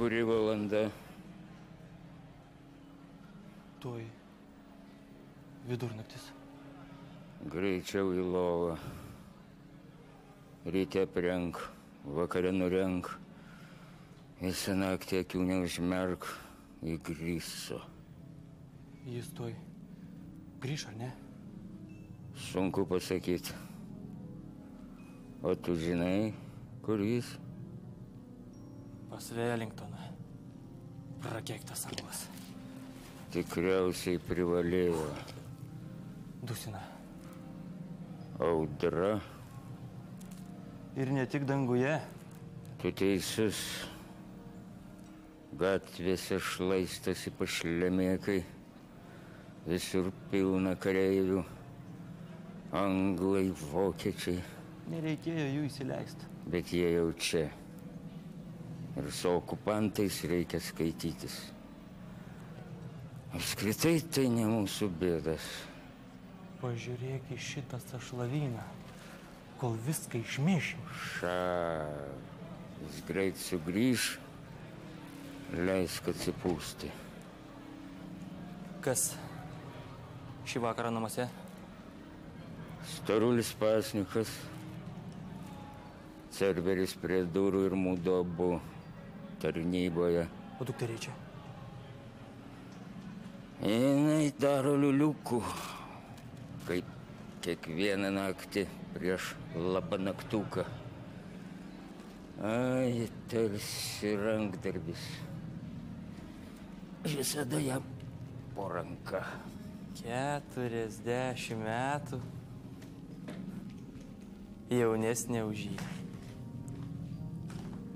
Kuri valanda? Tuoj vidurnaktis. Greičiau į lovą. Ryte aprenk, vakare nurenk. Visą naktį akių neužmerk, įgrįso. Jis tuoj grįš, ar ne? Sunku pasakyti. O tu žinai, kur jis? Pas Velingtoną. Prakeiktas anglas. Tikriausiai privalėjo. Dusina. Audra. Ir ne tik danguje. Tu teisus. Gatvėse šlaistosi pašlemėkai. Visur pilna kareivių. Anglai, vokiečiai. Nereikėjo jų įsileisti. Bet jie jau čia. Ir su okupantais reikia skaitytis. Apskritai tai ne mūsų bėdas. Pažiūrėk į šitą sašlavyną, kol viską išmėšim. Jis greit sugrįž, leisk atsipūsti. Kas šį vakarą namuose? Storulis pasnikas, Cerberis prie durų ir mūdu abu tarnyboje. O dukteriai čia? Jinai daro liuliukų, kaip kiekvieną naktį prieš labanaktuką. Ai, tarsi rankdarbis. Visada ją po ranka. 40 metų. Jaunesnė už jį.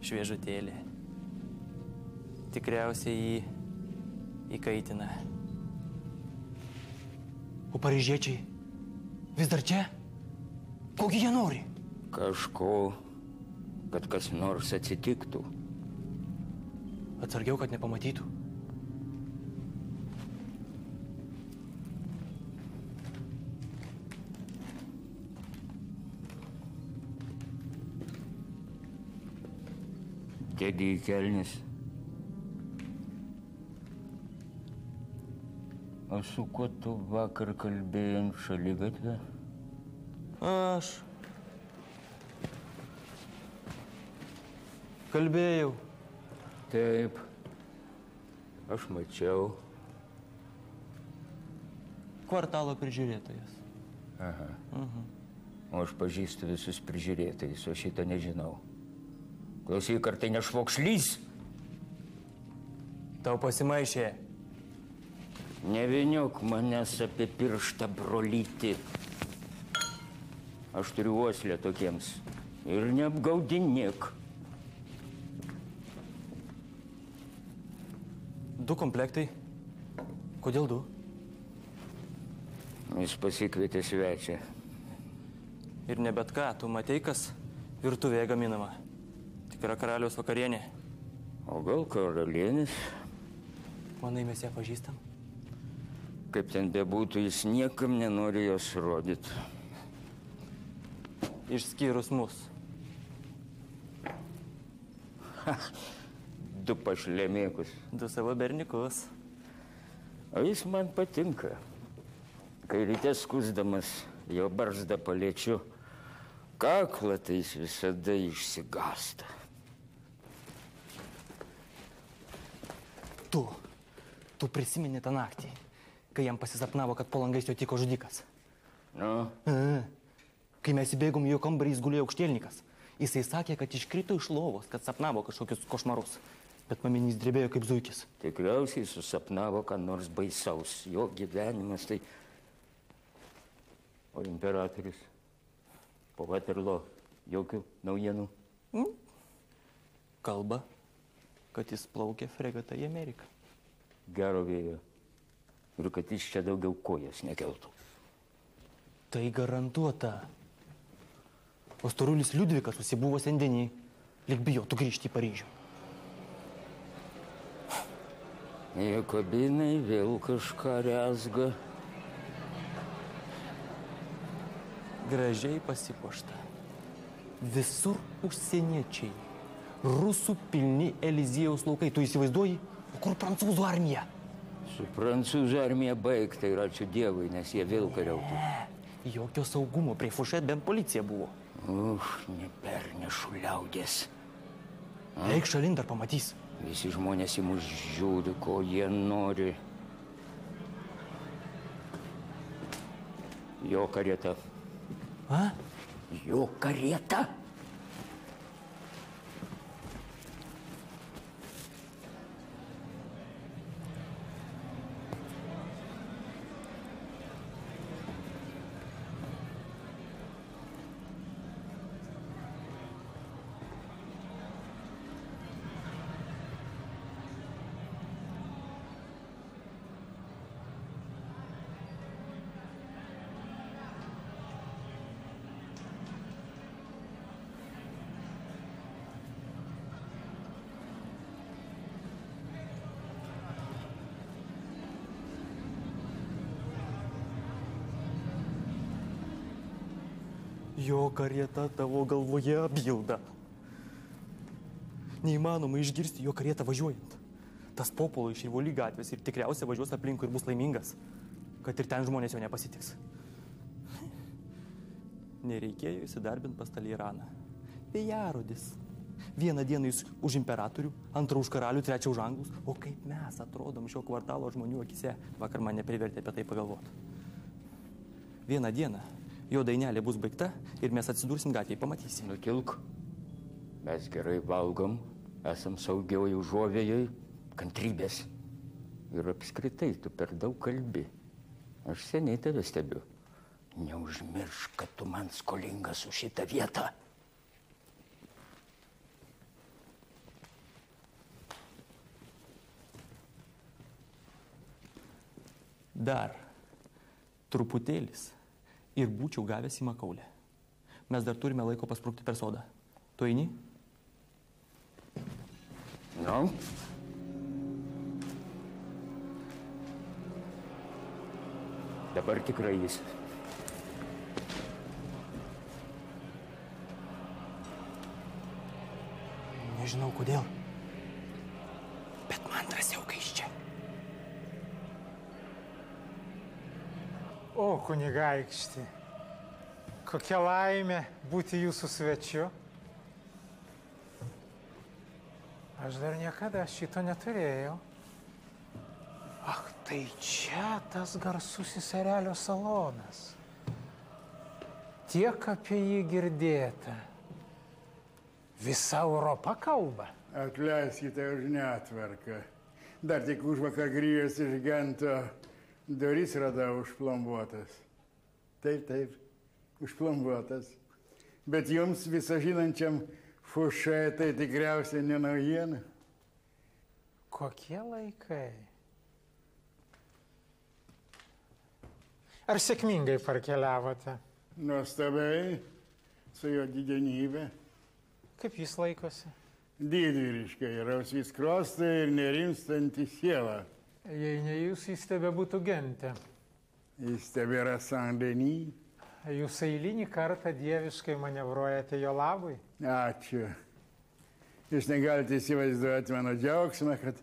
Šviežutėlė. Tikriausiai jį įkaitina. O paryžiečiai vis dar čia? Kogi jie nori? Kažko, kad kas nors atsitiktų. Atsargiau, kad nepamatytų. Dėdį į kelnis. O su kuo tu vakar kalbėjai ant šaligatvę? Aš kalbėjau. Taip, aš mačiau. Kvartalo prižiūrėtojas. Aha. O aš pažįstu visus prižiūrėtojus, o šitą nežinau. Klausyk, ar tai nešvokšlys? Tau pasimaišė. Neviniok manęs apie pirštą, brolyti. Aš turiu uoslę tokiems. Ir neapgaudinėk. 2 komplektai. Kodėl 2? Jis pasikvietė svečią. Ir ne bet ką, tu matei, kas virtuvėje gaminama. Tikra karaliaus vakarienė. O gal karalienis? Manai, mes ją pažįstam? Kaip ten bebūtų, jis niekam nenori jos rodyti. Išskyrus mus. 2 pašlemėkus. 2 savo berniukus. O jis man patinka. Kai ryte skusdamas jo barzdą paliečiu, kaklą tai jis visada išsigąsta. Tu prisimeni tą naktį, kai jam pasisapnavo, kad po langais jo tiko žudikas. Nu? Kai mes įbėgom į jo kambarį, jis gulėjo aukštielnikas. Jisai sakė, kad iškrito iš lovos, kad sapnavo kažkokius košmarus. Bet maminys drebėjo kaip zuikis. Tikriausiai susapnavo, ką nors baisaus. Jo gyvenimas tai... O imperatorius? Po Waterloo jokių naujienų? Kalba, kad jis plaukė fregatą į Ameriką. Gero vėjo. Ir kad jis čia daugiau kojas nekeltų. Tai garantuota. O storulis Liudvikas susibuvo sendenį, lyg bijotų grįžti į Paryžių. Jakobinai vėl kažką rezga. Gražiai pasipuošta. Visur užsieniečiai. Rusų pilni Eliziejaus laukai. Tu įsivaizduoji? O kur prancūzų armija? Su prancūzų armija baigta ir ačiū Dievui, nes jie vėl kariautų. Jokio saugumo, prie Fušet bent policija buvo. Nepernešu liaudės. Eik šalin, dar pamatys. Visi žmonės į mus žiūri, ko jie nori. Jo karieta. A? Jo karieta? Jo karieta tavo galvoje apgilda. Neįmanoma išgirsti jo karietą važiuojant. Tas popolo iš Rivoli gatvės ir tikriausiai važiuos aplinkui ir bus laimingas, kad ir ten žmonės jo nepasitiks. Nereikėjo įsidarbinti pas Taliraną. Vėjarodis. Vieną dieną jis už imperatorių, antrą už karalių, trečią už anglus. O kaip mes atrodom šio kvartalo žmonių akise, vakar mane privertė apie tai pagalvoti. Vieną dieną jo dainelė bus baigta ir mes atsidursim gatvėje, pamatysim. Nutilk. Mes gerai valgom, esam saugioj užuovėjoj, kantrybės. Ir apskritai, tu per daug kalbi. Aš seniai tave stebiu. Neužmiršk, kad tu man skolingas už šitą vietą. Dar truputėlis ir būčiau gavęs į Makaulę. Mes dar turime laiko pasprukti per sodą. Tu eini? Nu? Dabar tikrai jis. Nežinau kodėl, bet man drąsiau, kai iš čia. O, kunigaikšti, kokia laimė būti jūsų svečiu. Aš dar niekada šito neturėjau. Ach, tai čia tas garsusis erelio salonas. Tiek apie jį girdėta. Visa Europa kalba. Atleiskite už netvarką. Dar tik užvakar grįžęs iš Gento. Duris radau užplombuotas. Taip, užplombuotas. Bet jums visažinančiam Fušet tai tikriausiai ne naujiena. Kokie laikai? Ar sėkmingai parkeliavote? Nuostabiai, su jo didenybė. Kaip jis laikosi? Didvyriškai, rausvys krostai ir nerimstanti siela. Jei ne jūs, jis tebe būtų Gente. Jis tebėra Saint-Denis. Jūs eilinį kartą dieviškai manevruojate jo labui. Ačiū. Jūs negalite įsivaizduoti mano džiaugsmą, kad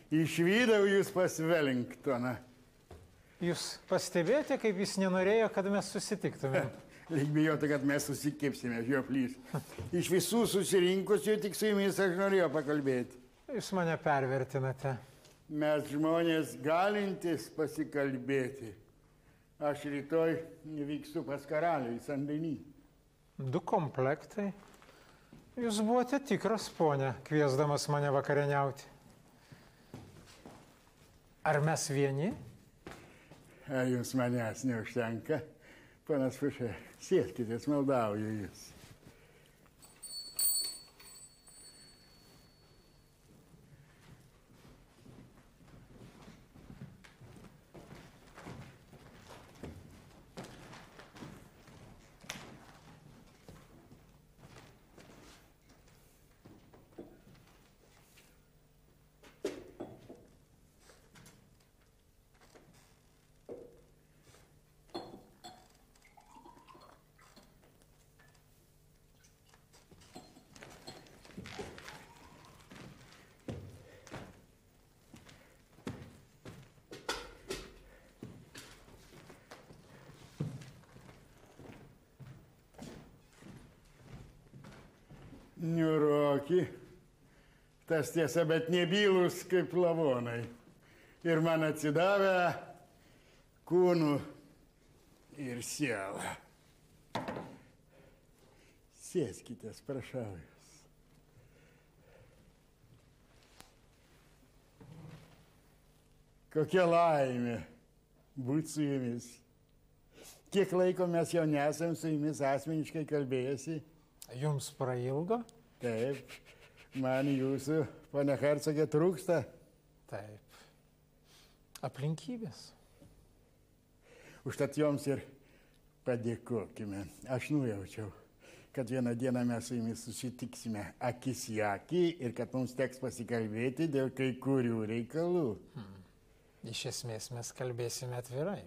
išvydau jūs pas Wellingtoną. Jūs pastebėjote, kaip jis nenorėjo, kad mes susitiktume? Lyg bijote, kad mes susikipsime, žioplys. Iš visų susirinkusių tik su jumis aš norėjau pakalbėti. Jūs mane pervertinate. Mes žmonės galintys pasikalbėti. Aš rytoj vykstu pas karalių į Saint-Denis. 2 komplektai. Jūs buvote tikras, ponia, kviesdamas mane vakarieniauti. Ar mes vieni? Jums manęs neužtenka. Ponas Fušet, sėskitės, maldauju jūs. Niuroki. Tas tiesa, bet nebylus kaip lavonai. Ir man atsidavę kūnų ir sielą. Sėskitės, prašau jūs. Kokia laimė būti su jumis. Kiek laiko mes jau nesam su jumis asmeniškai kalbėjęsi? Jums prailgo? Taip, man jūsų, ponia hercogė, trūksta. Taip. Aplinkybės. Užtat joms ir padėkokime. Aš nujaučiau, kad vieną dieną mes su jumis susitiksime akis į akį ir kad mums teks pasikalbėti dėl kai kurių reikalų. Iš esmės mes kalbėsime atvirai.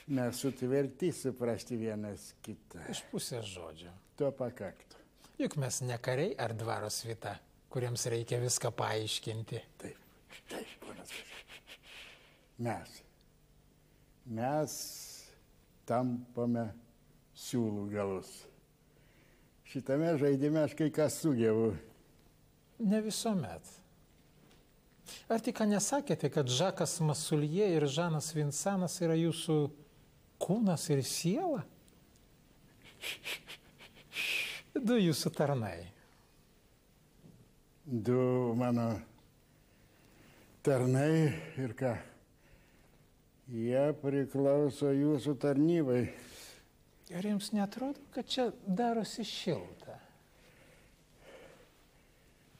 Mes sutverti suprasti vienas kitą. Iš pusės žodžio. To pakaktų. Juk mes ne kariai ar dvaro svita, kuriems reikia viską paaiškinti. Taip, ponas. Mes tampame siūlų galus. Šitame žaidime aš kai ką sugebu. Ne visuomet. Ar tik nesakėte, kad Žakas Masulje ir Žanas Vinsanas yra jūsų kūnas ir siela? Du jūsų tarnai. Du mano tarnai ir ką? Jie priklauso jūsų tarnybai. Ir jums netrodo, kad čia darosi šilta?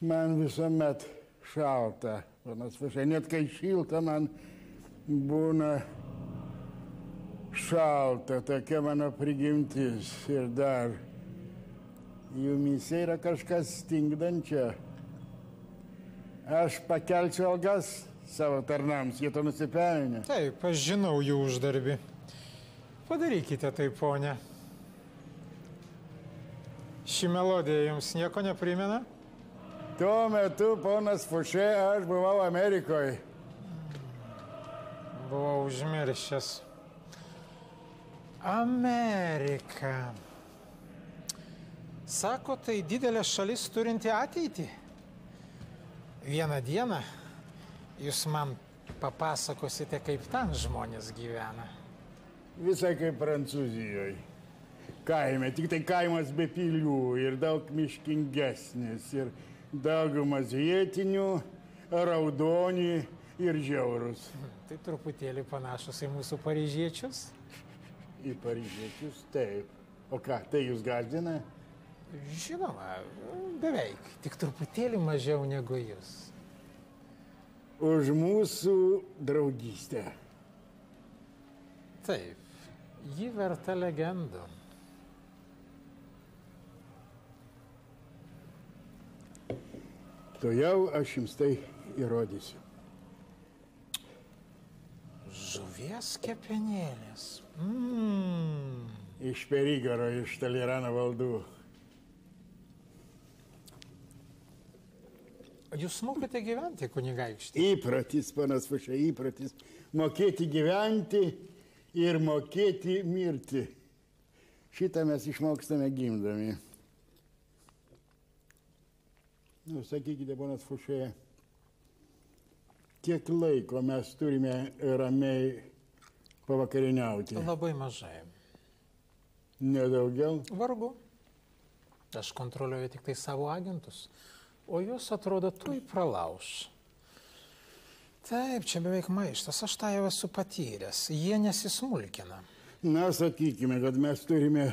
Man visuomet šalta, panas Vašai. Net kai šilta, man būna šalta, tokia mano prigimtis. Ir dar jumise yra kažkas stingdančia. Aš pakelčiau algas savo tarnams, jie to nusipelnė. Taip, aš žinau jų uždarbį. Padarykite tai, ponė. Ši melodija jums nieko neprimena? Tuo metu, ponas Fušė, aš buvau Amerikoje. Buvau užmiršęs. Amerika. Sako, tai didelė šalis turinti ateitį. Vieną dieną jūs man papasakosite, kaip ten žmonės gyvena. Visai kaip Prancūzijoje. Kaime, tik tai kaimas be pilių ir daug miškingesnis. Ir daugumas vietinių, raudoni ir žiaurus. Tai truputėlį panašus į mūsų paryžiečius? Į paryžiečius, taip. O ką, tai jūs gąsdina? Žinoma, beveik. Tik truputėlį mažiau negu jūs. Už mūsų draugystę. Taip, ji verta legendų. Tuojau aš jums tai įrodysiu. Žuvies kepenėlės. Iš Perigaro, iš Talirano valdų. Jūs mokate gyventi, kunigaikštį? Įpratis, panas Fušė, įpratis. Mokėti gyventi ir mokėti mirti. Šitą mes išmokstame gimdami. Nu, sakykite, ponas Fušė, kiek laiko mes turime ramiai pavakarieniauti? Labai mažai. Nedaugiau? Vargu. Aš kontroliuoju tik tai savo agentus. O jūs atrodo tuoj pralauš. Taip, čia beveik maištas, aš tą jau esu patyręs. Jie nesismulkina. Na, sakykime, kad mes turime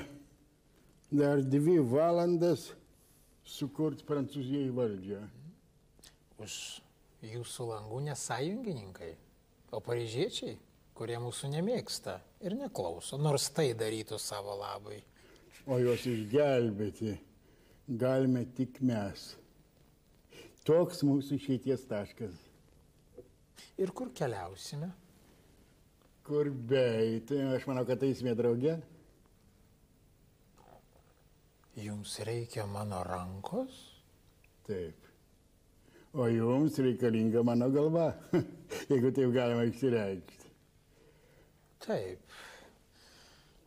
dar 2 valandas sukurti Prancūzijai valdžią. Už jūsų langų nesąjungininkai, o paryžiečiai, kurie mūsų nemėgsta ir neklauso, nors tai darytų savo labui. O juos išgelbėti galime tik mes. Toks mūsų išeities taškas. Ir kur keliausime? Kur beiti, aš manau, kad eisime drauge. Jums reikia mano rankos? Taip. O jums reikalinga mano galva, jeigu taip galima išsireikšti. Taip.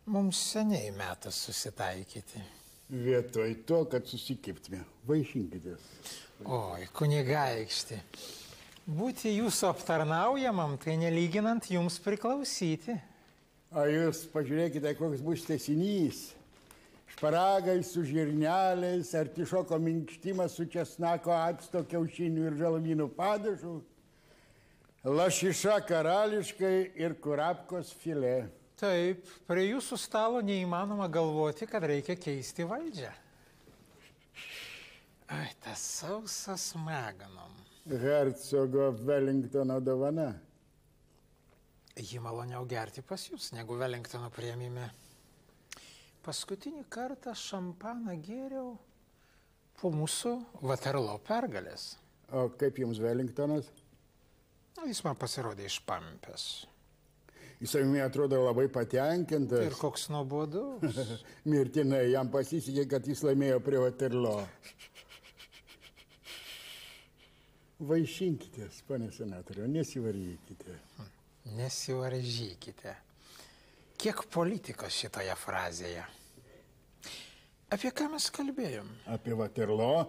Mums seniai metas susitaikyti. Vietoj to, kad susikiptume. Vaišinkitės. Oi, kunigaikšti. Būti jūsų aptarnaujamam, tai nelyginant jums priklausyti. O jūs pažiūrėkite, koks bus tęsinys. Šparagai su žirneliais, artišoko minkštimas su česnako acto, kiaušinių ir žalumynų padažu, lašiša karališkai ir kurapkos filė. Taip, prie jūsų stalo neįmanoma galvoti, kad reikia keisti valdžią. Ai, tas sausas Magnum. Hercogo Wellingtono dovana. Jį maloniau gerti pas jūs, negu Wellingtono priėmime. Paskutinį kartą šampaną gėriau po mūsų Waterloo pergalės. O kaip jums Wellingtonas? Jis man pasirodė išpampęs. Jis savimi atrodo labai patenkintas. Ir koks nuobodus. Mirtinai jam pasisekė, kad jis laimėjo prie Waterloo. Vaišinkitės, pane senatoriau, nesivaržykite. Nesivaržykite. Kiek politikos šitoje frazėje? Apie ką mes kalbėjom? Apie Waterloo.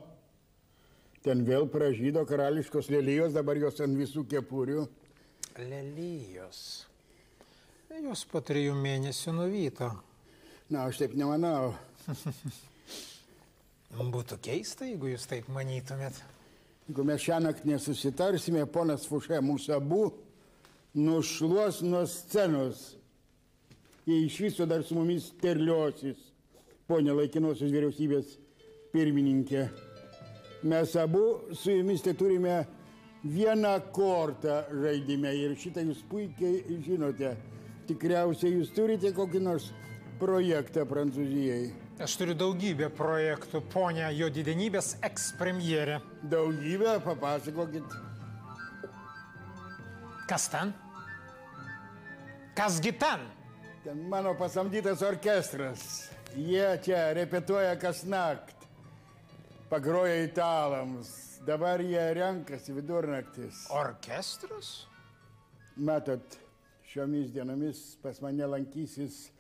Ten vėl pražydo karališkos lelijos, dabar jos ant visų kepurių. Lelijos. Jos po 3 mėnesių nuvyto. Na, aš taip nemanau. Būtų keista, jeigu jūs taip manytumėt. Jeigu mes šiąnakt nesusitarsime, ponas Fušė mūsų abu nušluos nuo scenos. Jie iš viso dar su mumis terliosis, ponė laikinosios vyriausybės pirmininkė. Mes abu su jumis tai turime vieną kortą žaidime ir šitą jūs puikiai žinote. Tikriausiai jūs turite kokį nors projektą Prancūzijai. Aš turiu daugybę projektų, ponia jo didenybės ekspremjerė. Daugybę, papasakokit. Kas ten? Kasgi ten? Ten mano pasamdytas orkestras. Jie čia repetuoja kasnakt. Pagroja italams. Dabar jie renkasi vidurnaktis. Orkestras? Matot, šiomis dienomis pas mane lankysis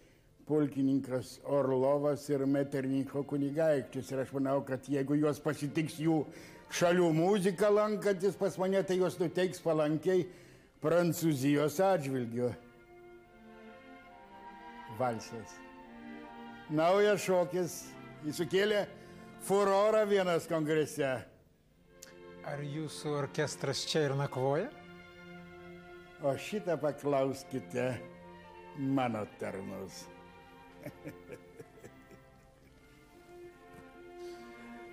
pulkininkas Orlovas ir Meternicho kunigaikštis. Ir aš manau, kad jeigu juos pasitiks jų šalių muzika lankantis pas mane, tai juos nuteiks palankiai Prancūzijos atžvilgiu. Valsas. Naujas šokis. Jis sukėlė furorą vienas kongrese. Ar jūsų orkestras čia ir nakvoja? O šitą paklauskite mano tarnus.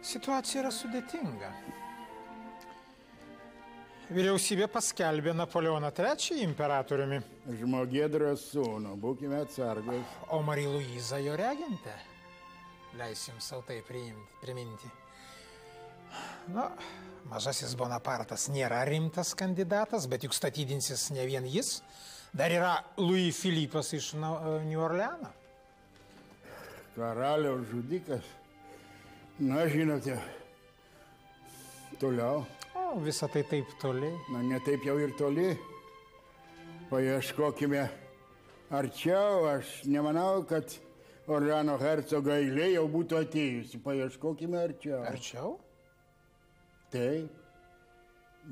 Situacija yra sudėtinga. Vyriausybė paskelbė Napoleoną III imperatoriumi. Žmogėdros sūnų, būkime atsargus. O Marija Luiza jo regentė. Leis jums savo tai priminti. Na, mažasis Bonapartas nėra rimtas kandidatas, bet juk statydinsis ne vien jis. Dar yra Louis Filipas iš New Orleano. Karaliaus žudikas. Na, žinote, toliau. O, visa tai taip toli. Na, ne taip jau ir toli. Paieškokime arčiau. Aš nemanau, kad Orleano hercogo eilė jau būtų atėjusi. Paieškokime arčiau. Arčiau? Taip,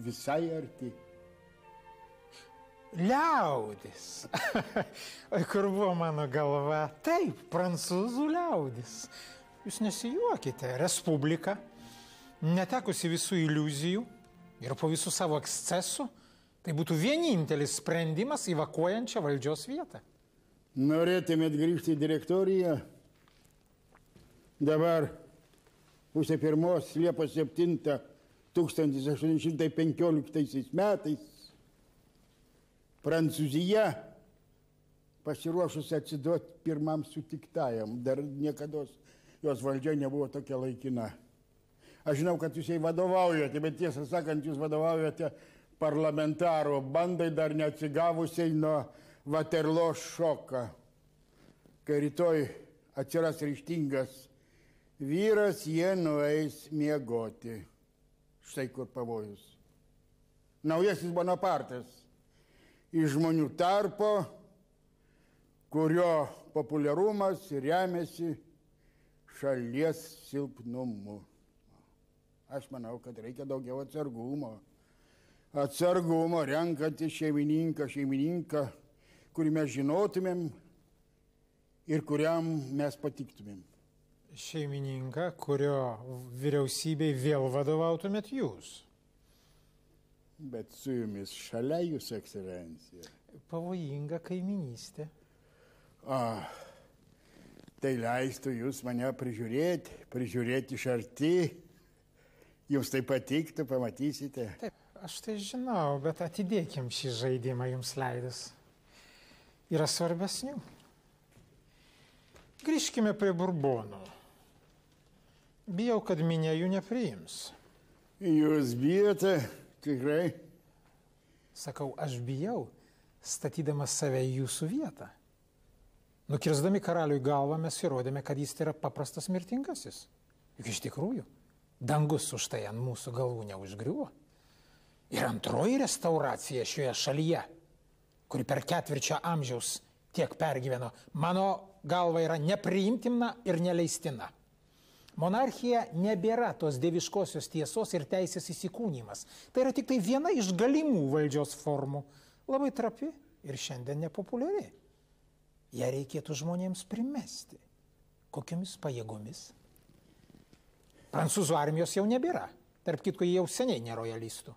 visai arti. Liaudis. Oi, kur buvo mano galva? Taip, prancūzų liaudis. Jūs nesijuokite. Respublika, netekusi visų iliuzijų ir po visų savo ekscesų, tai būtų vienintelis sprendimas evakuojančią valdžios vietą. Norėtumėt grįžti į direktoriją? Dabar 1:30 Liepos 7 1815 metais Prancūzija pasiruošus atsiduoti pirmam sutiktajam. Dar niekada jos valdžia nebuvo tokia laikina. Aš žinau, kad jūs jai vadovaujate, bet tiesą sakant, jūs vadovaujate parlamentaro bandai dar neatsigavusiai nuo Waterloo šoką. Kai rytoj atsiras ryžtingas vyras, jie nueis miegoti. Štai kur pavojus. Naujasis Bonapartas iš žmonių tarpo, kurio populiarumas remiasi šalies silpnumu. Aš manau, kad reikia daugiau atsargumo. Atsargumo renkantys šeimininką, kurį mes žinotumėm ir kuriam mes patiktumėm. Šeimininką, kurio vyriausybei vėl vadovautumėt jūs. Bet su jumis šalia, jūsų ekscelencija. Pavojinga kaiminystė. Tai leistų jūs mane prižiūrėti iš arti. Jums tai patiktų, pamatysite. Taip, aš tai žinau, bet atidėkim šį žaidimą jums leidus. Yra svarbesnių. Grįžkime prie Burbonų. Bijau, kad minia jų nepriims. Jūs bijote? Tikrai? Sakau, aš bijau, statydamas save į jūsų vietą. Nukirsdami karaliui galvą mes įrodėme, kad jis yra paprastas mirtingasis. Juk iš tikrųjų, dangus už tai ant mūsų galvų neužgriuvo. Ir antroji restauracija šioje šalyje, kuri per ketvirčio amžiaus tiek pergyveno, mano galva yra nepriimtina ir neleistina. Monarchija nebėra tos dieviškosios tiesos ir teisės įsikūnymas. Tai yra tik tai viena iš galimų valdžios formų. Labai trapi ir šiandien nepopuliari. Ja reikėtų žmonėms primesti. Kokiomis pajėgomis? Prancūzų armijos jau nebėra. Tarp kitko, jie jau seniai nerojalistų.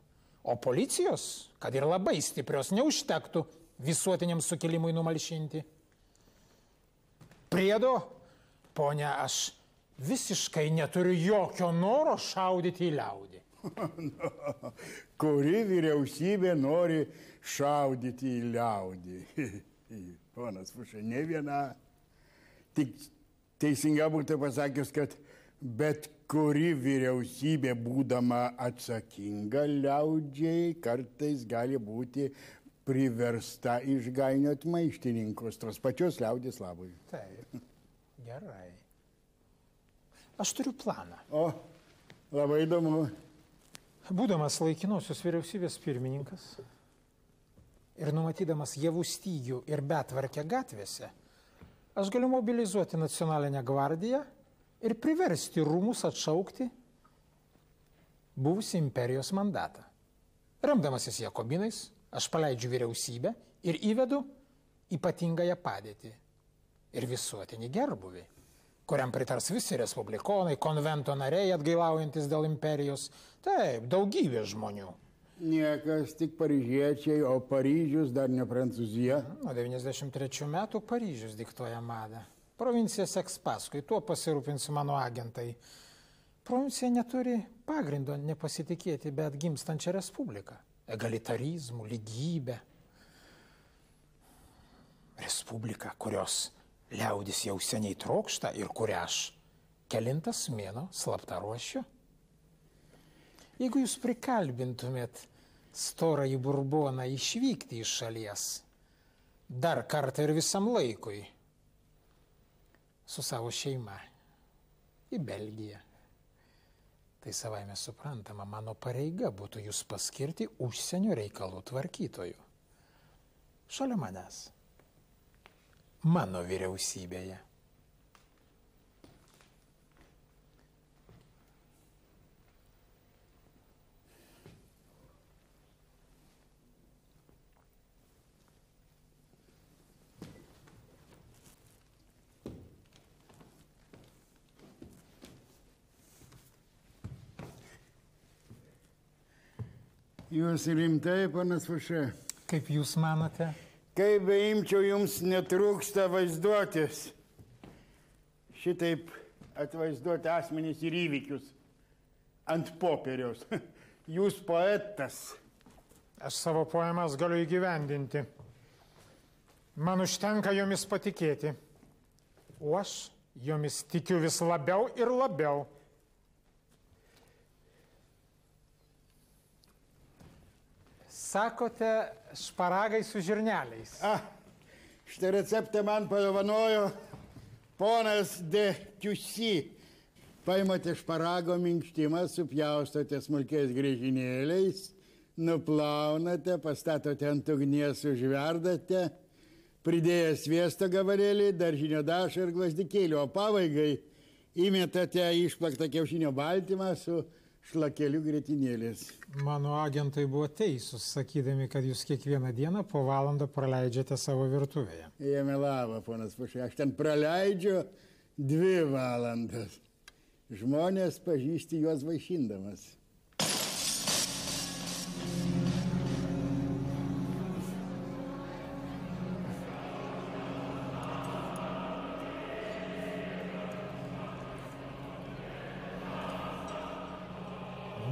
O policijos, kad ir labai stiprios, neužtektų visuotiniam sukilimui numalšinti. Priedo, ponia, aš visiškai neturiu jokio noro šaudyti į liaudį. Kuri vyriausybė nori šaudyti į liaudį? Ponas Fuša, ne viena. Tik teisinga būtų pasakius, kad bet kuri vyriausybė, būdama atsakinga liaudžiai, kartais gali būti priversta išgainioti maištininkus, tos pačios liaudės labui. Taip, gerai. Aš turiu planą. O, labai įdomu. Būdamas laikinosios vyriausybės pirmininkas ir numatydamas javų stygių ir betvarkę gatvėse, aš galiu mobilizuoti nacionalinę gvardiją ir priversti rūmus atšaukti buvusį imperijos mandatą. Remdamasis jakobinais, aš paleidžiu vyriausybę ir įvedu ypatingąją padėtį ir visuotinį gerbuvį, kuriam pritars visi respublikonai, konvento nariai atgailaujantis dėl imperijos. Taip, daugybė žmonių. Niekas, tik paryžiečiai, o Paryžius dar ne Prancūzija. Nuo 93 metų Paryžius diktuoja madą. Provincija seks paskui, tuo pasirūpins mano agentai. Provincija neturi pagrindo nepasitikėti, bet gimstančią respubliką. Egalitarizmų, lygybę. Respublika, kurios liaudis jau seniai trokšta ir kurią aš kelintas mėnuo slapta ruošiu. Jeigu jūs prikalbintumėt storąjį Burboną išvykti iš šalies dar kartą ir visam laikui su savo šeima į Belgiją, tai savaime suprantama, mano pareiga būtų jūs paskirti užsienio reikalų tvarkytojų. Šalia manęs. Mano vyriausybėje. Jūs rimtai, panas Fuša? Kaip jūs manote? Kaip beimčiau, jums netrūksta vaizduotės. Šitaip atvaizduoti asmenys ir įvykius ant popieriaus. Jūs poetas. Aš savo poemas galiu įgyvendinti. Man užtenka jomis patikėti. O aš jomis tikiu vis labiau ir labiau. Sakote, šparagai su žirneliais. Šitą receptą man padovanojo ponas de Kiusi. Paimate šparago minkštimą, supjaustote smulkiais griežinėliais, nuplaunate, pastatote ant ugnies, užverdate, pridėję sviesto gabalėlį, daržinio dašą ir gvazdikėlį, o pabaigai Įmetate išplaktą kiaušinio baltymą su šlakeliu grietinėlės. Mano agentai buvo teisūs, sakydami, kad jūs kiekvieną dieną po valandą praleidžiate savo virtuvėje. Jie melavo, ponas Fušė, aš ten praleidžiu 2 valandas. Žmonės pažįsti juos vaišindamas.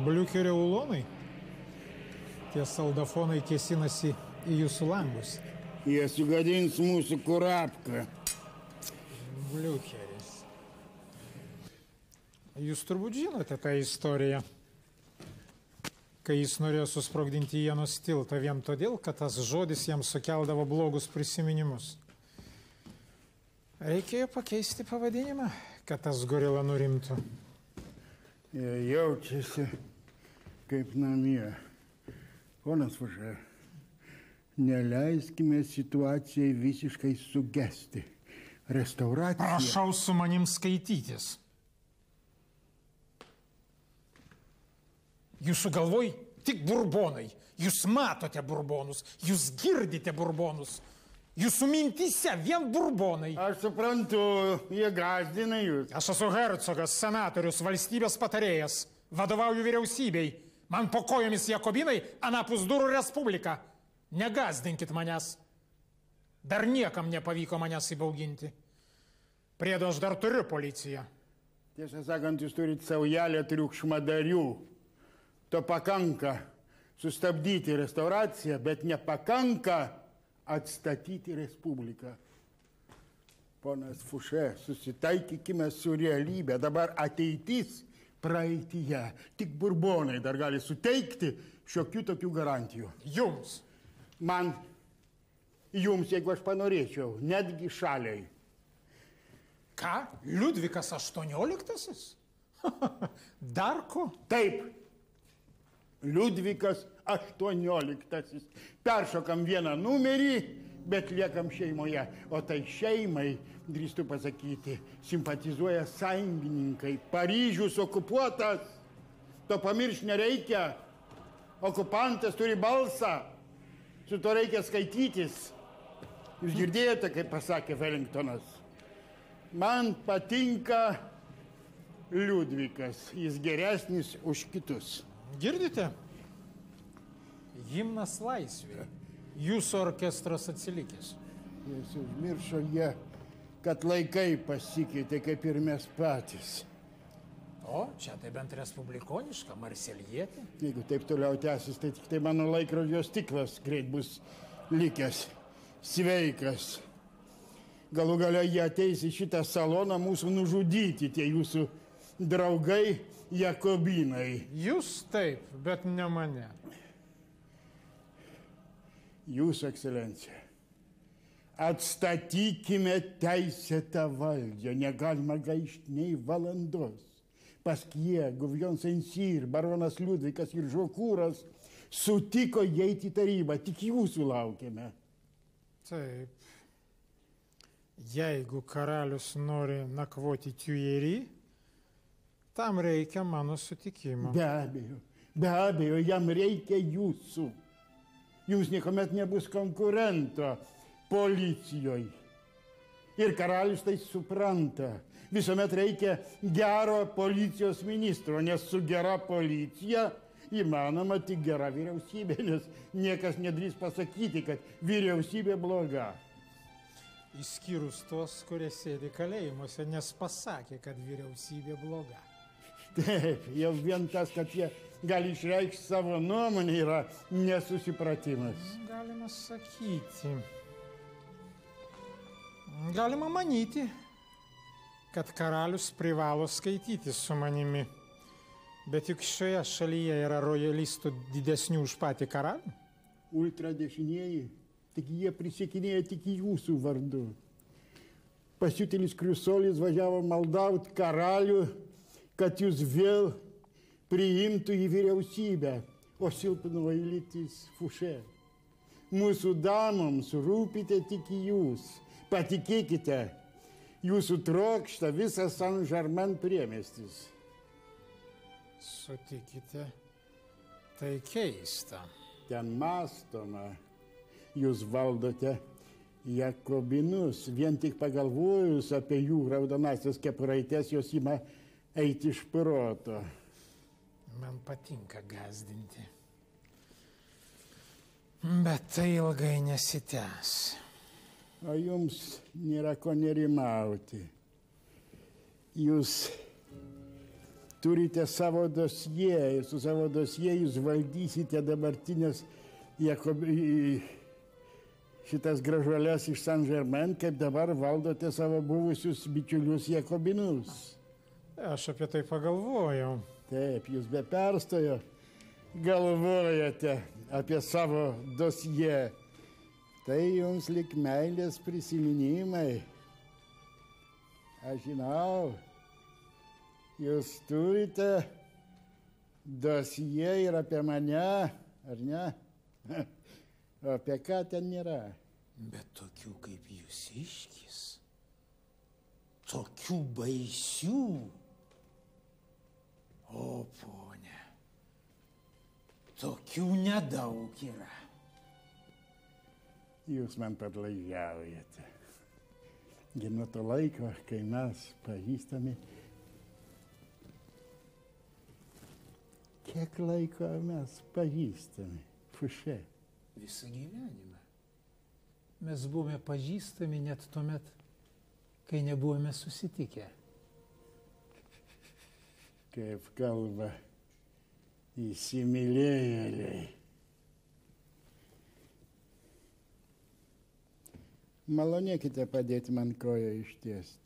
Bliukerio ulonai? Tie saldafonai kėsinasi į jūsų langus. Jie sugadins mūsų kurapką. Bliukeris. Jūs turbūt žinote tą istoriją, kai jis norėjo susprogdinti Ienos tiltą vien todėl, kad tas žodis jam sukeldavo blogus prisiminimus. Reikėjo pakeisti pavadinimą, kad tas gorila nurimtų. Jie jaučiasi kaip namie. Ponas Fušė, neleiskime situacijai visiškai sugesti. Restauracija... Prašau su manim skaitytis. Jūsų galvoj tik burbonai. Jūs matote burbonus, jūs girdite burbonus. Jūsų mintise vien burbonai. Aš suprantu, jie gąsdina jūs. Aš esu hercogas, senatorius, valstybės patarėjas. Vadovauju vyriausybei. Man po kojomis Jakobinai, anapus durų Respublika. Negąsdinkit manęs. Dar niekam nepavyko manęs įbauginti. Priedo aš dar turiu policiją. Tiesą sakant, jūs turite saujelę triukšmadarių. To pakanka sustabdyti restauraciją, bet nepakanka atstatyti Respubliką. Ponas Fušė, susitaikykime su realybė. Dabar ateitis praeityje. Tik burbonai dar gali suteikti šiokių tokių garantijų. Jums. Man, jums, jeigu aš panorėčiau, netgi šaliai. Ką? Liudvikas 18? Dar ko? Taip. Liudvikas 18. Peršokam vieną numerį, bet liekam šeimoje. O tai šeimai, drįstu pasakyti, simpatizuoja sąjungininkai. Paryžius okupuotas. To pamiršti nereikia. Okupantas turi balsą. Su to reikia skaitytis. Jūs girdėjote, kaip pasakė Wellingtonas. Man patinka Liudvikas. Jis geresnis už kitus. Girdite? Himnas laisvė. Jūsų orkestras atsilikęs. Jis užmiršo jie, kad laikai pasikeitė, kaip ir mes patys. O, čia tai bent respublikoniška, marselietė. Jeigu taip toliau tęsis, tai tik tai mano laikrodžio stiklas greit bus likęs sveikas. Galų gale jie ateis į šitą saloną mūsų nužudyti, tie jūsų draugai Jakobinai. Jūs taip, bet ne mane. Jūsų ekscelencija, atstatykime teisėtą valdžią, negalima gaišti nei valandos. Paskie, Guvion Saint-Cyr, baronas Liudvikas ir Žokūras sutiko įeiti į tarybą, tik jūsų laukiame. Taip. Jeigu karalius nori nakvoti Tiujery, tam reikia mano sutikimo. Be abejo, jam reikia jūsų. Jums niekuomet nebus konkurento policijoje. Ir karalius tai supranta. Visuomet reikia gero policijos ministro, nes su gera policija įmanoma tik gera vyriausybė, nes niekas nedrįs pasakyti, kad vyriausybė bloga. Išskyrus tuos, kurie sėdi kalėjimuose, nes pasakė, kad vyriausybė bloga. Taip, jau vien tas, kad jie gali išreikšti savo nuomonę, yra nesusipratimas. Galima sakyti. Galima manyti, kad karalius privalo skaityti su manimi. Bet juk šioje šalyje yra rojalistų didesnių už patį karalių. Ultradešinieji, tik jie prisiekinėja tik jūsų vardu. Pasiutėlis Kriusolis važiavo maldauti karalių, kad jūs vėl priimtų į vyriausybę, o silpnoji lytis Fušė. Mūsų damoms rūpite tik jūs. Patikėkite, Jūsų trokšta visas Saint-Germain priemiestis. Sutikite, tai keista. Ten mąstoma, jūs valdote jakobinus. Vien tik pagalvojus apie jų raudonasias kepuraitės, jos ima eiti iš proto. Man patinka gąsdinti. Bet tai ilgai nesitęs. O jums nėra ko nerimauti. Jūs turite savo dosjė ir su savo dosjė jūs valdysite dabartinės šitas gražuolės iš Saint-Germain, kaip dabar valdote savo buvusius bičiulius jakobinus. Aš apie tai pagalvojau. Taip, jūs be perstojo galvojate apie savo dosjė. Tai jums lik meilės prisiminimai. Aš žinau, jūs turite dosjė ir apie mane, ar ne? O apie ką ten nėra? Bet tokių kaip jūsiškis, tokių baisių. O, ponia, tokių nedaug yra. Jūs man padlaižiaujate. Ir nuo to laiko, kai mes pažįstami, kiek laiko mes pažįstami, Fušė? Visą gyvenimą. Mes buvome pažįstami net tuomet, kai nebuvome susitikę. Kaip kalba įsimylėjėliai. Malonėkite padėti man koją ištiesti.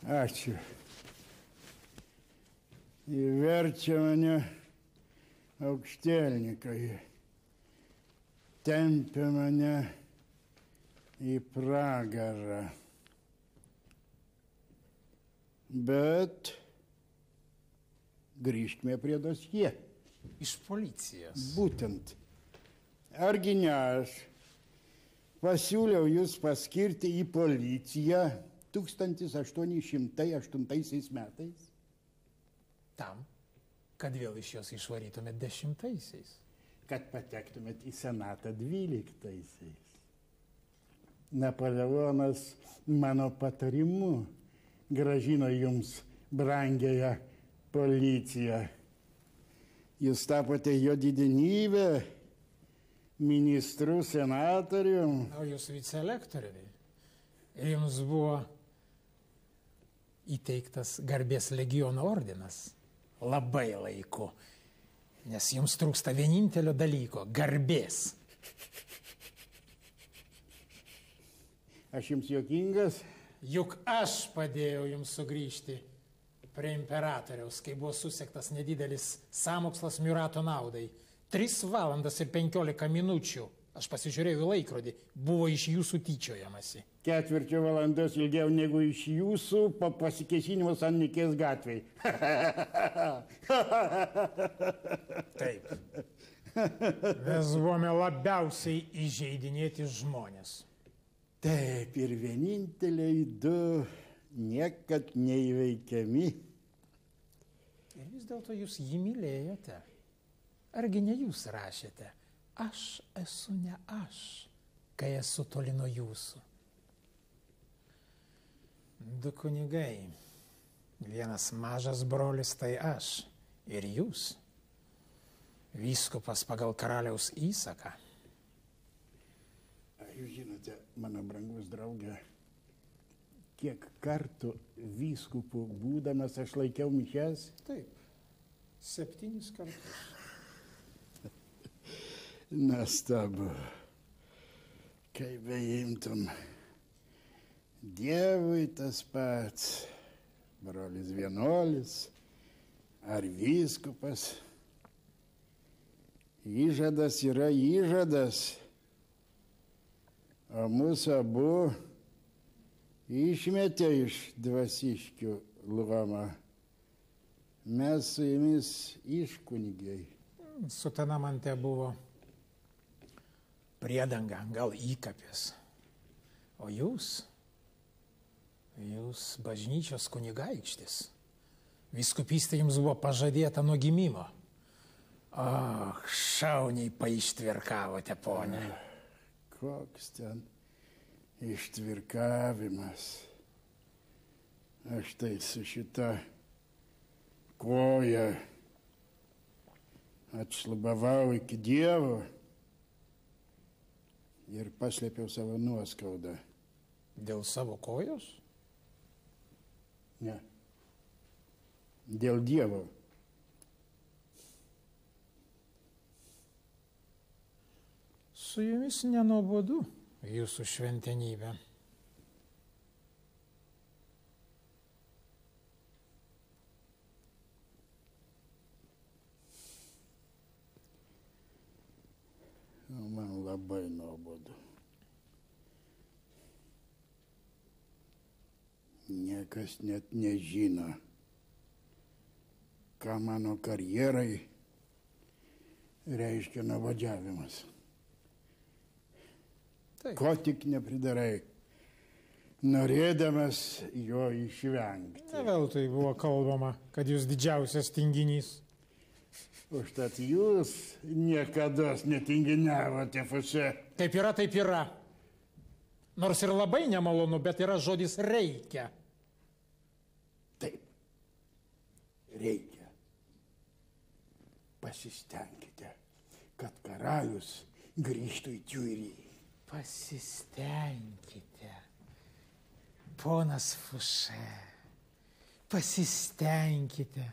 Ačiū. Įverčia mane aukštielnikai. Tempia mane į pragarą. Bet grįžkime prie dosjė. Iš policijos. Būtent. Argi ne aš pasiūliau jūs paskirti į policiją 1808 metais. Tam, kad vėl iš jos išvarytumėt 10-aisiais. Kad patektumėt į senatą 12-aisiais. Napoleonas mano patarimu grąžino jums brangiąją policiją. Jūs tapote jo didenybę, ministru, senatorium. O jūs vicelektoriai. Ir jums buvo įteiktas garbės legiono ordinas. Labai laiku. Nes jums trūksta vienintelio dalyko – garbės. Aš jums juokingas? Juk aš padėjau jums sugrįžti prie imperatoriaus, kai buvo susektas nedidelis sąmokslas Miurato naudai. 3 valandas ir 15 minučių. Aš pasižiūrėjau į laikrodį, buvo iš jūsų tyčiojamasi. 4 valandos ilgiau negu iš jūsų po pasikėsinimo San Nikės gatvėj. Taip. Mes buvome labiausiai įžeidinėti žmonės. Taip, ir vieninteliai 2 niekad neįveikiami. Ir vis dėlto jūs jį mylėjote. Argi ne jūs rašėte? Aš esu ne aš, kai esu toli nuo jūsų. 2 kunigai. Vienas mažas brolis tai aš ir jūs. Vyskupas pagal karaliaus įsaką. Jūs žinote, mano brangus draugė, kiek kartų vyskupų būdamas aš laikiau mišias? Taip, 7 kartus. Nuostabu, kai beimtum, Dievui tas pats, brolis vienuolis ar vyskupas. Įžadas yra įžadas, o mūsų abu išmetė iš dvasiškių luomą. Mes su jumis iškunigiai. Sutana man te buvo priedanga, gal įkapės. O jūs bažnyčios kunigaikštis. Vyskupystė jums buvo pažadėta nuo gimimo. Šauniai paištvirkavote, ponė. Koks ten ištvirkavimas. Aš tai su šita koja atšlubavau iki Dievo ir paslėpiau savo nuoskaudą. Dėl savo kojos? Ne. Dėl Dievo. Su jumis nenuobodu, jūsų šventenybė. Man labai nuobodu. Niekas net nežino, ką mano karjerai reiškia nuobodžiavimas. Ko tik nepridarai, norėdamas jo išvengti. Ne veltui buvo kalbama, kad jūs didžiausias tinginys. Užtat jūs niekados netinginiavote, Fuše. Kaip yra, taip yra. Nors ir labai nemalonu, bet yra žodis reikia. Taip, reikia. Pasistengkite, kad karalius grįžtų į Tiurį. Pasistengkite, ponas Fuše, pasistengkite,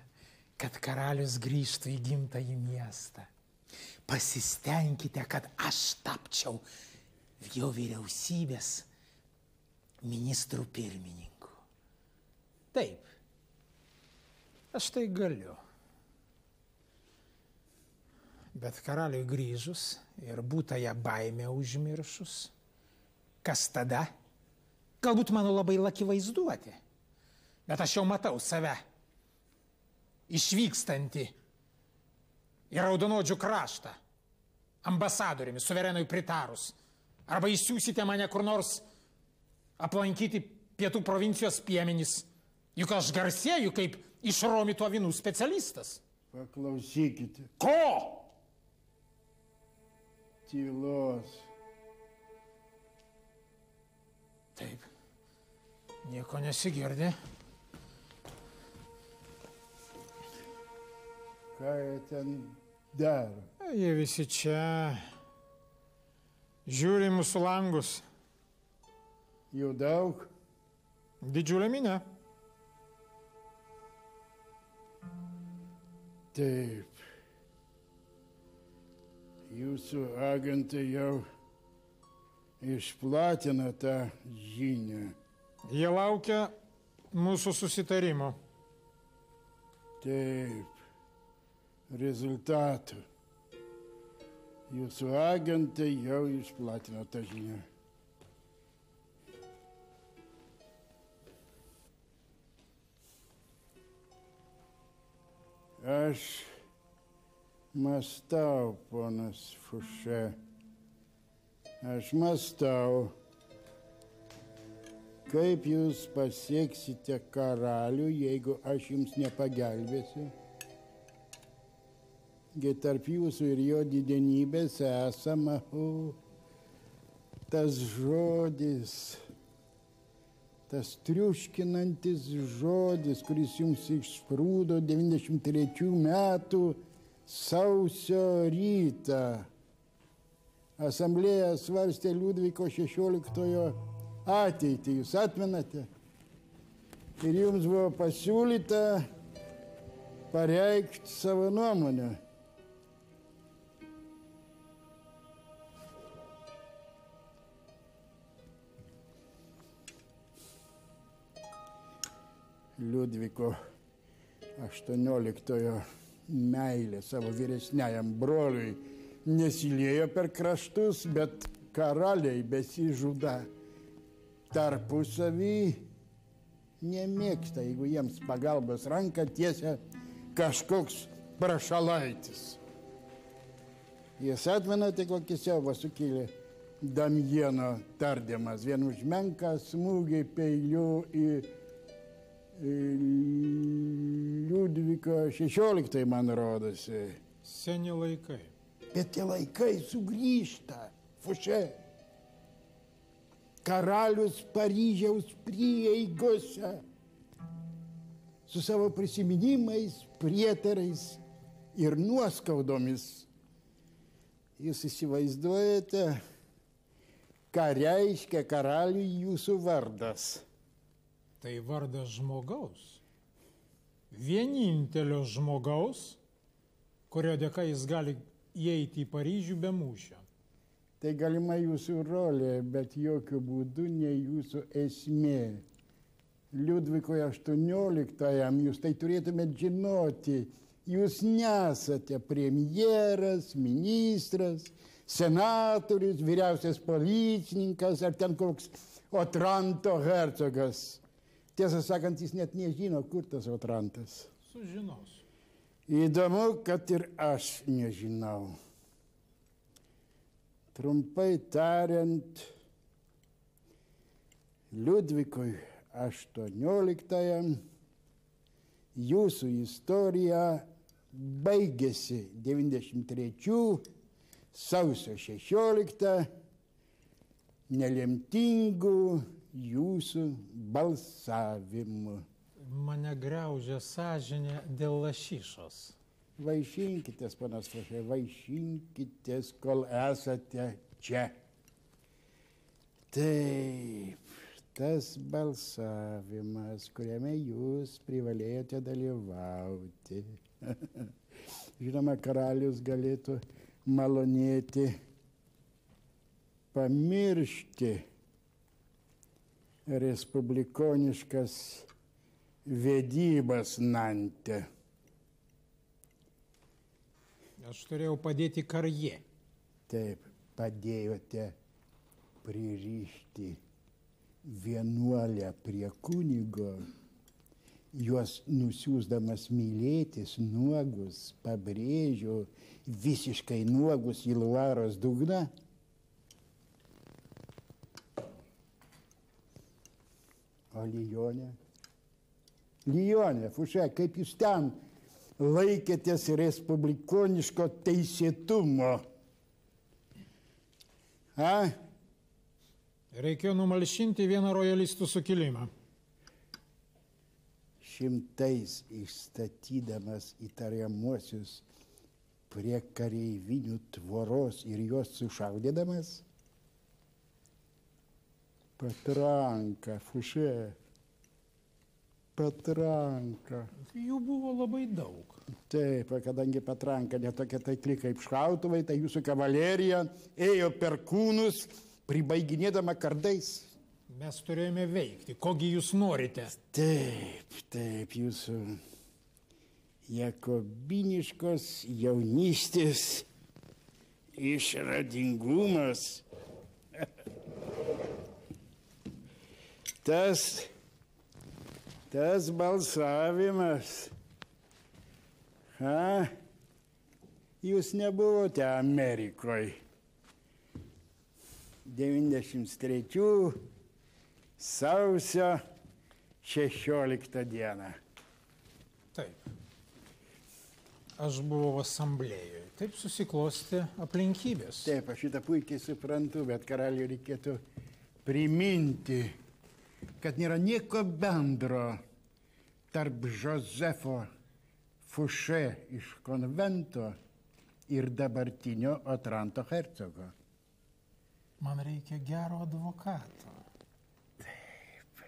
kad karalius grįžtų į gimtąjį miestą. Pasistengkite, kad aš tapčiau jo vyriausybės ministrų pirmininku. Taip, aš tai galiu. Bet karaliui grįžus ir būtąją baimę užmiršus, kas tada? Galbūt mano labai laki vaizduoti, bet aš jau matau save išvykstantį į Raudonodžių kraštą, ambasadoriumi, suverenui pritarus. Arba išsiųsite mane kur nors aplankyti pietų provincijos piemenis, juk aš garsėju kaip išromitų avinų specialistas. Paklausykite. Ko? Tylos. Taip, nieko nesigirdi. Ką jie ten daro? Jie visi čia žiūri mūsų langus. Jų daug? Didžiulė minia. Taip. Jūsų agentai jau išplatino tą žinią. Jie laukia mūsų susitarimo. Taip. Rezultatų. Jūsų agentai jau išplatino tą žinią. Aš mąstau, ponas Fuše. Aš mąstau, kaip jūs pasieksite karalių, jeigu aš jums nepagelbėsiu. Tarp jūsų ir jo didenybės esama tas žodis, tas triuškinantis žodis, kuris jums išsprūdo 93 metų sausio rytą. Asamblėja svarstė Liudviko XVI ateitį. Jūs atmenate? Ir jums buvo pasiūlyta pareikšti savo nuomonę. Liudviko XVIII meilė savo vyresniajam broliui nesiliejo per kraštus, bet karaliai besižuda tarpusavį nemėgsta, jeigu jiems pagalbos ranką tiesia kažkoks prašalaitis. Jis atmena tik kokį siaubą sukėlė Damjeno tardymas. Vien už menką smūgį peiliu į Liudviko XVI, man rodosi. Seni laikai. Bet tie laikai sugrįžta, Fušė. Karalius Paryžiaus prieigose su savo prisiminimais, prietarais ir nuoskaudomis. Jūs įsivaizduojate, ką reiškia karaliui jūsų vardas? Tai vardas žmogaus. Vienintelio žmogaus, kurio dėka jis gali įeiti į Paryžių be mūšio. Tai galima jūsų rolė, bet jokių būdų ne jūsų esmė. Liudvikui XVIII jūs tai turėtumėt žinoti. Jūs nesate premjeras, ministras, senatorius, vyriausias policininkas ar ten koks Otranto hercogas. Tiesą sakant, jis net nežino, kur tas Otrantas. Sužinosiu. Įdomu, kad ir aš nežinau. Trumpai tariant, Liudvikui XVIII jūsų istorija baigėsi 93 sausio 16 nelemtingų jūsų balsavimu. Mane griaužia sąžinė dėl lašišos. Vaišinkitės, panas Fušė, vaišinkitės, kol esate čia. Taip, tas balsavimas, kuriame jūs privalėjote dalyvauti. Žinoma, karalius galėtų malonėti pamiršti respublikoniškas vedybas Nante. Aš turėjau padėti Karjė. Taip, padėjote pririšti vienuolę prie kunigo, juos nusiųsdamas mylėtis nuogus, pabrėžiu, visiškai nuogus į Luaros dugną. O Lyonė? Lyonė, Fušė, kaip jūs ten laikėtės respublikoniško teisėtumo? A? Reikėjo numalšinti vieną rojalistų sukilimą. Šimtais išstatydamas įtariamuosius prie kareivinių tvoros ir juos sušaudydamas? Patranka, Fušė. Patranka. Jų buvo labai daug. Taip, kadangi patranka netokia taikli kaip šautuvai, tai jūsų kavalerija ėjo per kūnus, pribaiginėdama kardais. Mes turėjome veikti. Kogi jūs norite? Taip, jūsų jakobiniškos jaunystės išradingumas. Tas balsavimas. Jūs nebuvote Amerikoje. 93 sausio 16 dieną. Taip. Aš buvau asamblėjoje. Taip susiklosti aplinkybės. Taip, aš šitą puikiai suprantu, bet karaliui reikėtų priminti, kad nėra nieko bendro tarp Josefo Fušė iš konvento ir dabartinio Otranto hercogo. Man reikia gero advokato. Taip.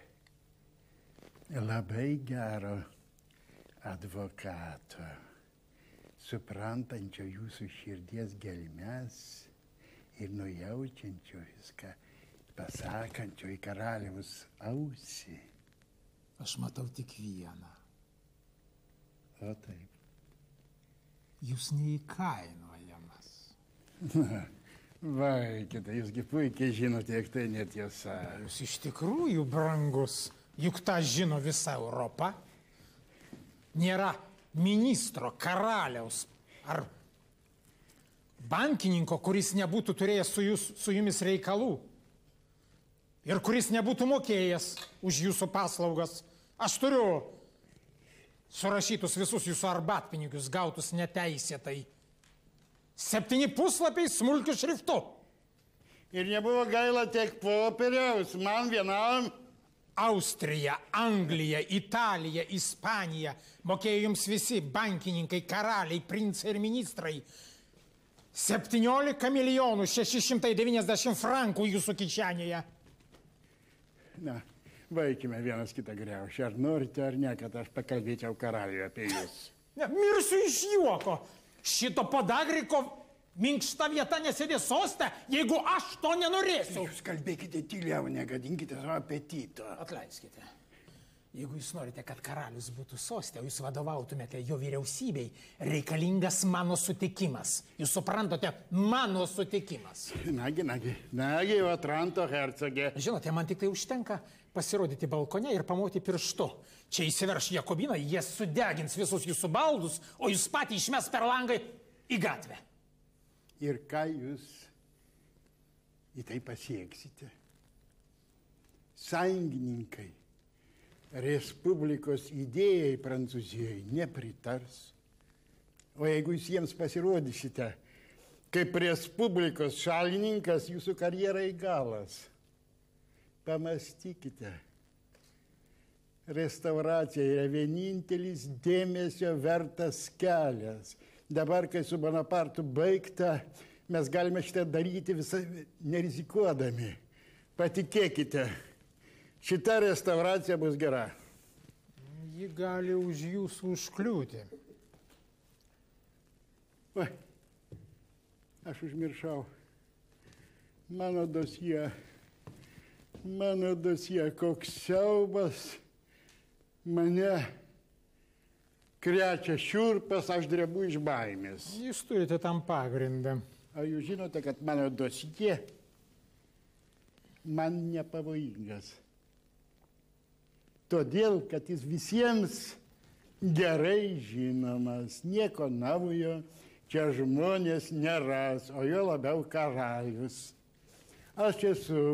Labai gero advokato, suprantančio jūsų širdies gelmes ir nujaučiančio viską, pasakančio į karaliaus ausį. Aš matau tik vieną. O taip. Jūs neįkainojamas. Vaikite, jūsgi puikiai žinote, jog tai netiesa. Jūs iš tikrųjų brangus, juk tą žino visa Europa. Nėra ministro, karaliaus ar bankininko, kuris nebūtų turėjęs su jumis reikalų ir kuris nebūtų mokėjęs už jūsų paslaugas. Aš turiu surašytus visus jūsų arbatpinigius gautus neteisėtai. 7 puslapiai smulkiu šriftu. Ir nebuvo gaila tiek popieriaus, man vienam. Austrija, Anglija, Italija, Ispanija mokėjo jums visi bankininkai, karaliai, princai ir ministrai. 17 milijonų 690 frankų jūsų kišenėje. Na, vaikime vienas kitą griaušį. Ar norite, ar ne, kad aš pakalbėčiau karaliui apie jūs? Ne, mirsiu iš juoko. Šito podagriko minkšta vieta nesėdės soste, jeigu aš to nenorėsiu. Jūs kalbėkite tyliau, negadinkite savo apetito. Atleiskite. Jeigu jūs norite, kad karalius būtų soste, o jūs vadovautumėte jo vyriausybei, reikalingas mano sutikimas. Jūs suprantate, mano sutikimas. Nagi, Otranto hercogė. Žinote, man tik tai užtenka pasirodyti balkone ir pamoti pirštu. Čia įsiverš Jakobinai, jie sudegins visus jūsų baldus, o jūs patį išmes per langą į gatvę. Ir ką jūs į tai pasieksite? Sąjungininkai Respublikos idėjai Prancūzijoje nepritars. O jeigu jūs jiems pasirodysite kaip Respublikos šalininkas, jūsų karjerai galas. Pamastykite. Restauracija yra vienintelis dėmesio vertas kelias. Dabar, kai su Bonapartu baigta, mes galime šitą daryti visai nerizikuodami. Patikėkite, šita restauracija bus gera. Ji gali už jūsų užkliūti. Oi, aš užmiršau. Mano dosie, koks siaubas. Mane krečia šiurpas, aš drebu iš baimės. Jūs turite tam pagrindą. O jūs žinote, kad mano dosie man nepavojingas. Todėl, kad jis visiems gerai žinomas, nieko naujo čia žmonės neras, o jo labiau karalius. Aš esu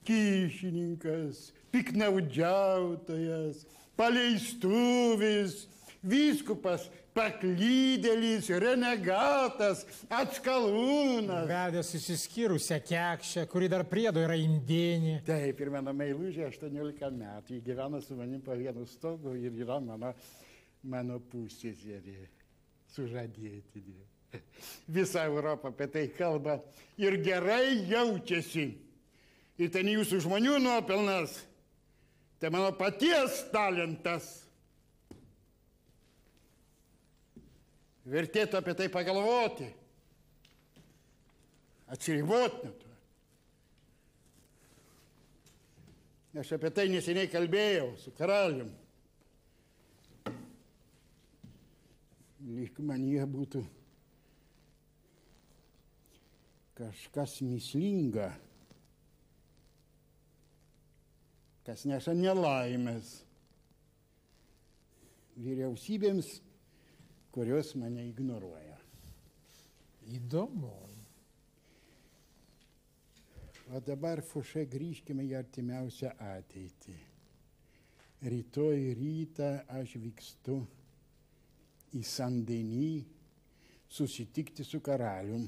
kyšininkas, piknaudžiautojas, paleistuvis, vyskupas, paklydėlis, renegatas, atskalūnas. Vedęs įsiskyrusią kekšę, kuri dar priedo yra indėnė. Taip, ir mano meilužė 18 metų. Ji gyvena su manim po vienu stogu ir yra mano pusseserė, sužadėtinė. Visa Europa apie tai kalba ir gerai jaučiasi. Ir ten jūsų žmonių nuopelnas. Tai mano paties talentas. Vertėtų apie tai pagalvoti. Atsiriboti nuo to. Aš apie tai neseniai kalbėjau su karalium. Lyg manyje būtų kažkas mįslinga, kas neša nelaimės vyriausybėms, kurios mane ignoruoja. Įdomu. O dabar, Fušė, grįžkime į artimiausią ateitį. Rytoj rytą aš vykstu į Sandenį susitikti su karalium.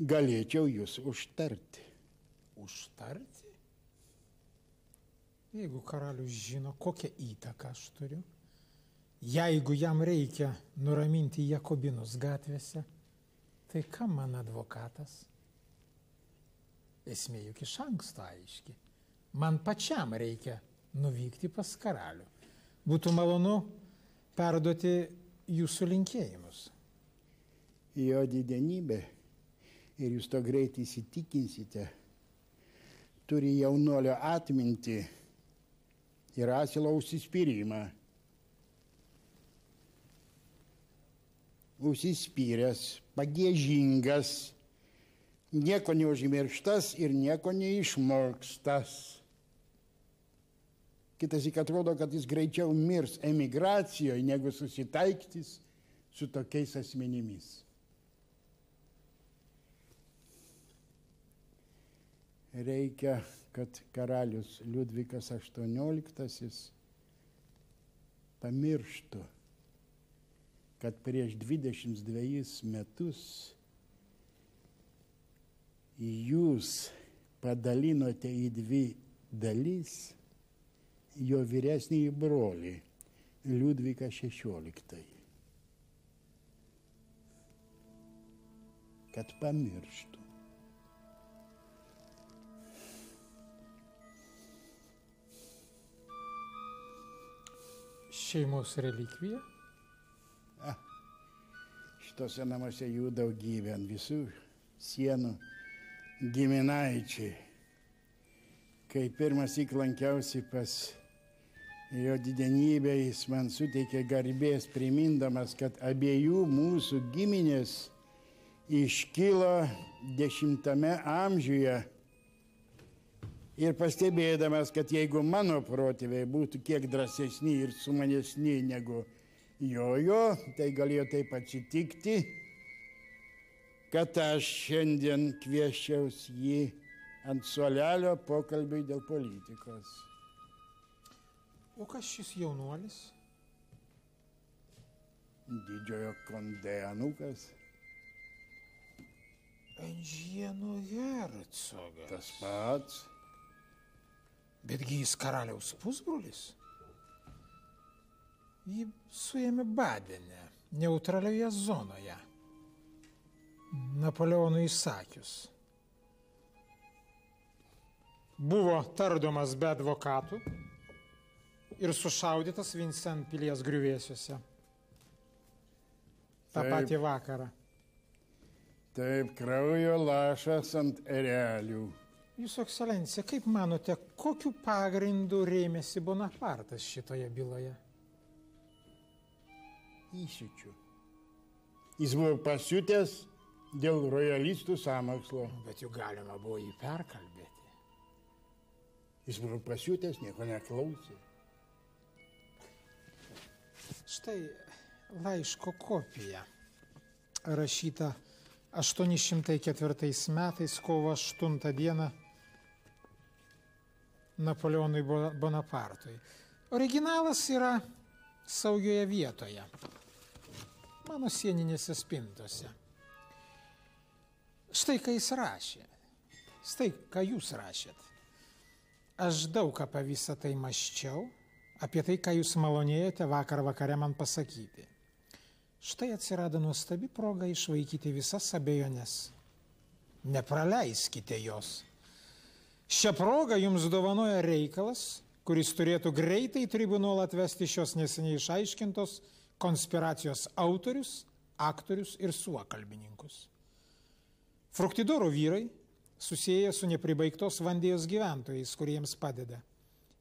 Galėčiau jūs užtarti. Užtarti? Jeigu karalius žino, kokią įtaką aš turiu, jeigu jam reikia nuraminti Jakobinus gatvėse, tai kam man advokatas? Esmė juk iš anksto aiški. Man pačiam reikia nuvykti pas karalių. Būtų malonu perduoti jūsų linkėjimus. Jo didenybė, ir jūs to greitai įsitikinsite, turi jaunuolio atmintį ir asilo užsispyrimą. Užsispyręs, pagiežingas, nieko neužmirštas ir nieko neišmokstas. Kitassyk atrodo, kad jis greičiau mirs emigracijoje, negu susitaiktis su tokiais asmenimis. Reikia, kad karalius Liudvikas XVIII pamirštų, kad prieš 22 metus jūs padalinote į 2 dalis jo vyresnįjį brolį Liudviką XVI. Kad pamirštų. Šeimos relikvija? Šitose namuose jų daugybė, ant visų sienų giminaičiai. Kai pirmąsyk lankiausi pas jo didenybę, jis man suteikė garbės, primindamas, kad abiejų mūsų giminės iškilo 10 amžiuje ir pastebėdamas, kad jeigu mano protėviai būtų kiek drąsesni ir sumanesni negu jojo, tai galėjo taip atsitikti, kad aš šiandien kviesčiaus jį ant suolelio pokalbiui dėl politikos. O kas šis jaunuolis? Didžiojo Kondė anūkas. Enžieno hercogas. Tas pats. Betgi jis karaliaus pusbrolis? Jį suėmė Badene, neutralioje zonoje, Napoleonui įsakius. Buvo tardomas be advokatų ir sušaudytas Vincent pilies griuvėsiuose. Ta patį vakarą. Taip, kraujo lašas ant erelių. Jūsų ekscelencija, kaip manote, kokiu pagrindu rėmėsi Bonapartas šitoje byloje? Įsiūčių. Jis buvo pasiutęs dėl rojalistų sąmokslo. Bet juk galima buvo jį perkalbėti. Jis buvo pasiutęs, nieko neklausė. Štai laiško kopija, rašyta 804 metais, kovo 8 dieną Napoleonui Bonapartui. Originalas yra saugioje vietoje, mano sieninėse spintose. Štai ką jis rašė, štai ką jūs rašėt. Aš daug apie visą tai mąsčiau, apie tai, ką jūs malonėjote vakar vakare man pasakyti. Štai atsirado nuostabi proga išvaikyti visas abejonės. Nepraleiskite jos. Šią progą jums dovanoja reikalas, kuris turėtų greitai į tribunolą atvesti šios neseniai išaiškintos konspiracijos autorius, aktorius ir suokalbininkus. Fruktidoro vyrai susiję su nepribaigtos Vandėjos gyventojais, kuriems padeda.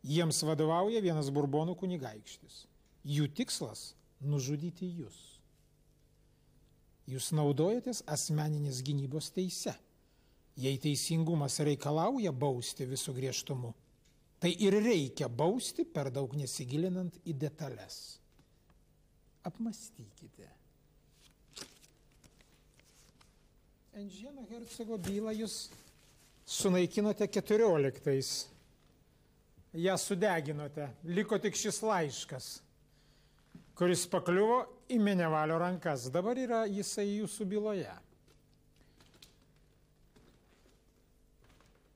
Jiems vadovauja vienas Burbonų kunigaikštis. Jų tikslas – nužudyti jūs. Jūs naudojatės asmeninės gynybos teise. Jei teisingumas reikalauja bausti visų griežtumu, tai ir reikia bausti per daug nesigilinant į detalės. Apmąstykite. Enžieno hercogo bylą jūs sunaikinote 14-ais. Ją sudeginote. Liko tik šis laiškas, kuris pakliuvo į Menevalio rankas. Dabar yra jisai jūsų byloje.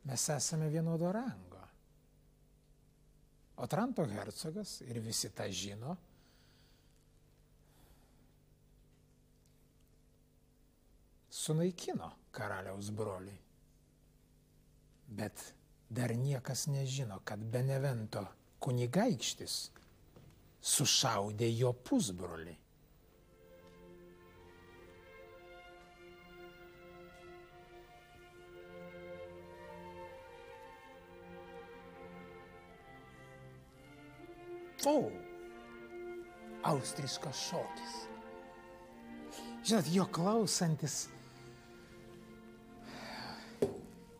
Mes esame vienodo rango. Otranto hercogas, ir visi tą žino, sunaikino karaliaus brolį. Bet dar niekas nežino, kad Benevento kunigaikštis sušaudė jo pusbrolį. O, austriškas šokis. Žinot, jo klausantis,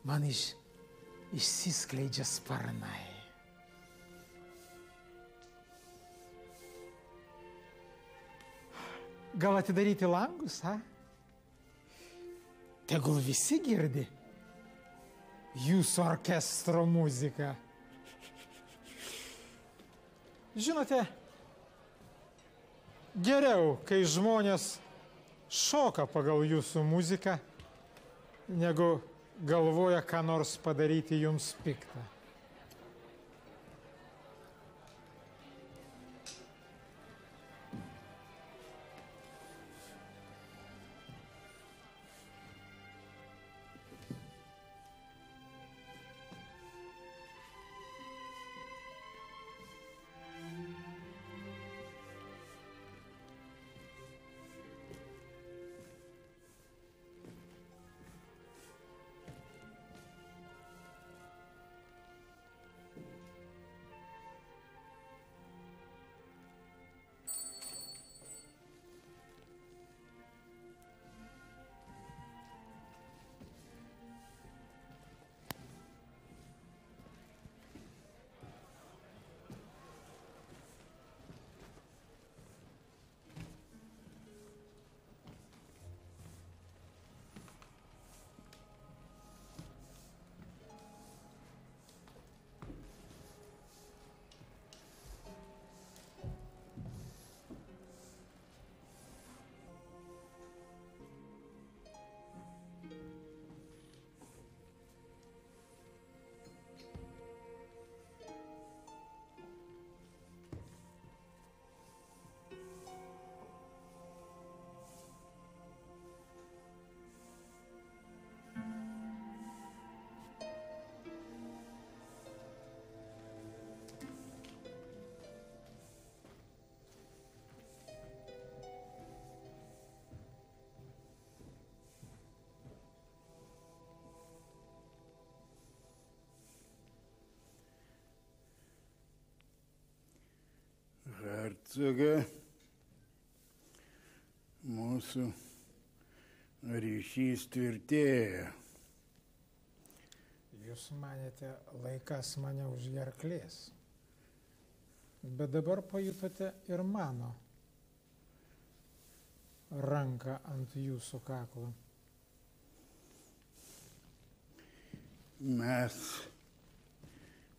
man išsiskleidžia sparnai. Gal atidaryti langus, ha? Tegul visi girdi jūsų orkestro muziką. Žinote, geriau, kai žmonės šoka pagal jūsų muziką, negu galvoja, ką nors padaryti jums piktą. Hercoge, mūsų ryšys tvirtėja. Jūs manėte, laikas mane už gerklės. Bet dabar pajutote ir mano ranką ant jūsų kaklo. Mes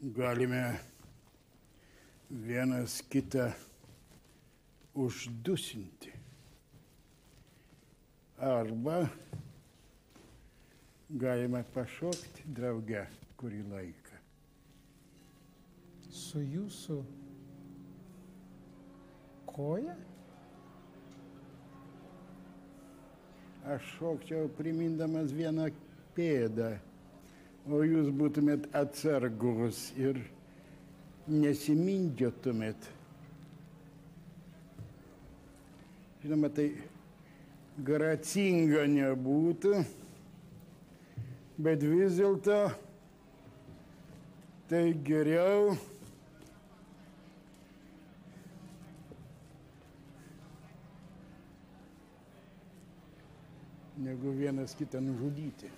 galime vienas kitą uždusinti. Arba galime pašokti drauge kurį laiką. Su jūsų koja? Aš šokčiau primindamas vieną pėdą, o jūs būtumėt atsargus ir nesimindžiotumėt. Žinoma, tai gracinga nebūtų, bet vis dėlto tai geriau negu vienas kitą nužudyti.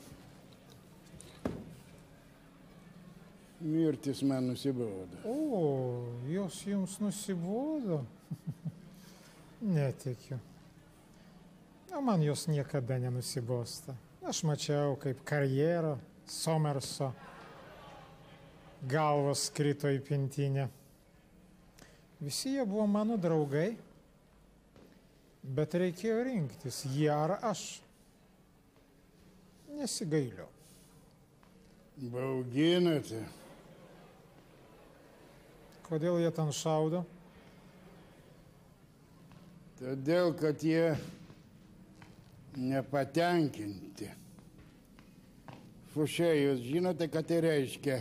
Mirtis man nusibodo. O, jos jums nusibodo? Netikiu. O man jos niekada nenusibosta. Aš mačiau, kaip karjero Somerso galvos krito į pintinę. Visi jie buvo mano draugai, bet reikėjo rinktis, jie ar aš. Nesigailiu. Bauginate. Kodėl jie ten šaudo? Todėl, kad jie nepatenkinti. Fušė, jūs žinote, ką tai reiškia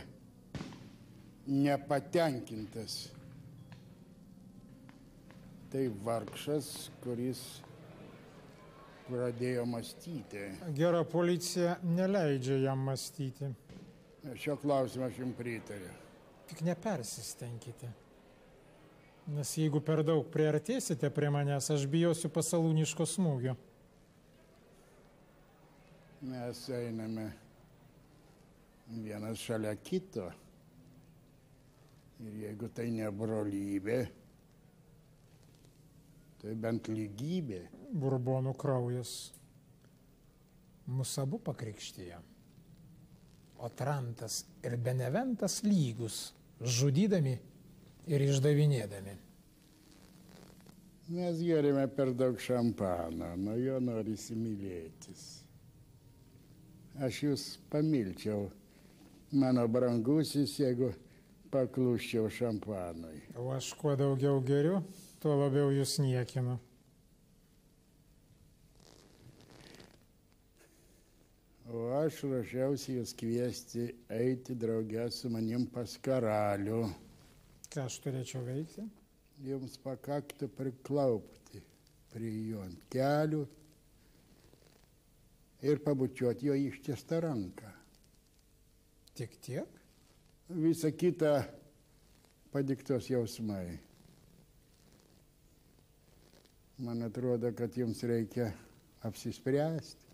nepatenkintas. Tai vargšas, kuris pradėjo mąstyti. Gera policija neleidžia jam mąstyti. Šio klausimo aš jums pritariu. Tik nepersistengkite. Nes jeigu per daug priartėsite prie manęs, aš bijosiu pasalūniško smūgio. Mes einame vienas šalia kito. Ir jeigu tai ne brolybė, tai bent lygybė. Burbonų kraujas mus abu pakrikštijo. O Trantas ir Beneventas lygus, žudydami ir išdavinėdami. Mes geriame per daug šampano, nuo jo norisi mylėtis. Aš jūs pamilčiau, mano brangusis, jeigu pakluščiau šampanui. O aš kuo daugiau geriu, tuo labiau jūs niekinu. O aš ruošiausi jūs kviesti eiti draugę su manim pas karalių. Ką aš turėčiau veikti? Jums pakaktų priklaupti prie jo ant kelių ir pabučiuoti jo ištiestą ranką. Tik tiek? Visa kita padiktos jausmai. Man atrodo, kad jums reikia apsispręsti.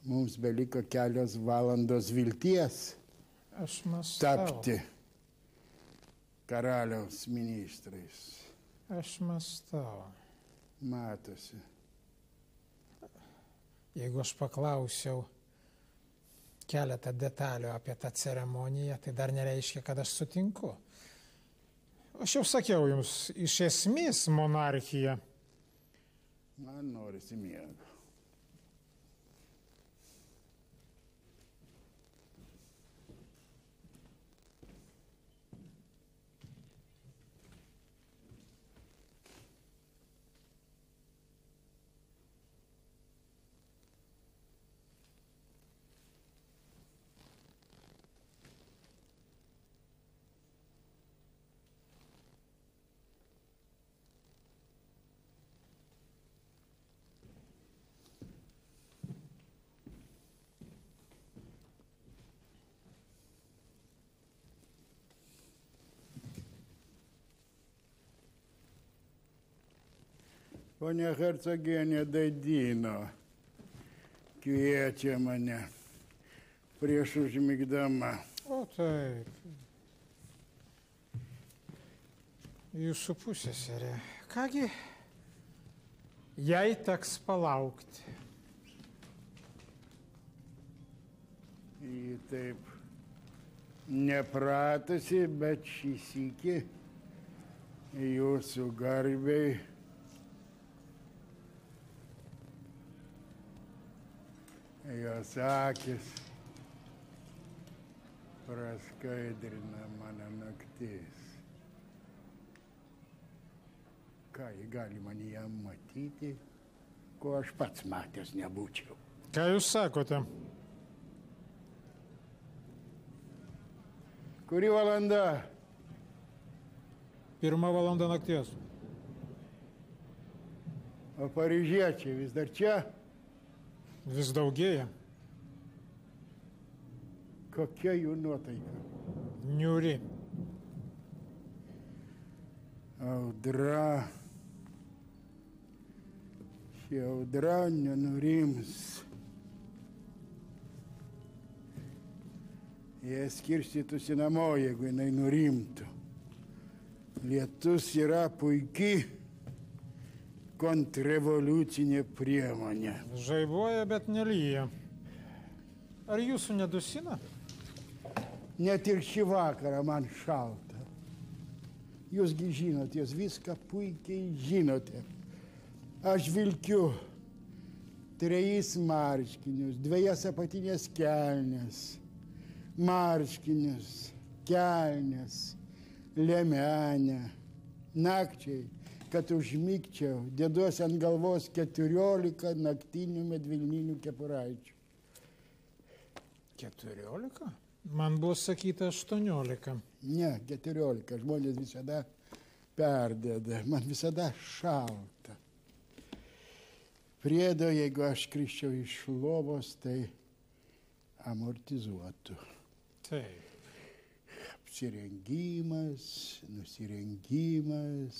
Mums beliko kelios valandos vilties Aš mąstau. tapti karaliaus ministrais. Aš mąstau. Matosi. Jeigu aš paklausiau keletą detalių apie tą ceremoniją, tai dar nereiškia, kad aš sutinku. Aš jau sakiau jums, iš esmės monarchija. Man norisi miego. Ponia hercogienė Daidino kviečia mane prieš užmigdama. O taip. Jūsų pusseserė. Kągi, jai teks palaukti. Ji taip nepratusi, bet šį sykį jūsų garbei jos akis praskaidrina mano naktis. Ką ji gali manyje matyti, ko aš pats matęs nebūčiau. Ką jūs sakote? Kuri valanda? 1 valanda nakties. O paryžiečiai vis dar čia? Vis daugėja. Kokia jų nuotaika? Niūri. Audra. Ši audra nenurims. Jie skirstytųsi namo, jeigu jinai nurimtų. Lietus yra puikiai kontrrevoliucinė priemonė. Žaibuoja, bet nelyja. Ar jūsų nedusina? Net ir šį vakarą man šalta. Jūsgi žinote, jūs viską puikiai žinote. Aš vilkiu 3 marškinius, 2 apatinės kelnes, marškinius, kelnes, liemenę. Nakčiai, kad užmigčiau, deduosi ant galvos 14 naktinių medvilninių kepuraičių. 14? Man buvo sakyta 18. Ne, 14. Žmonės visada perdeda. Man visada šalta. Priedo, jeigu aš krisčiau iš lovos, tai amortizuotų. Taip. nusirengimas,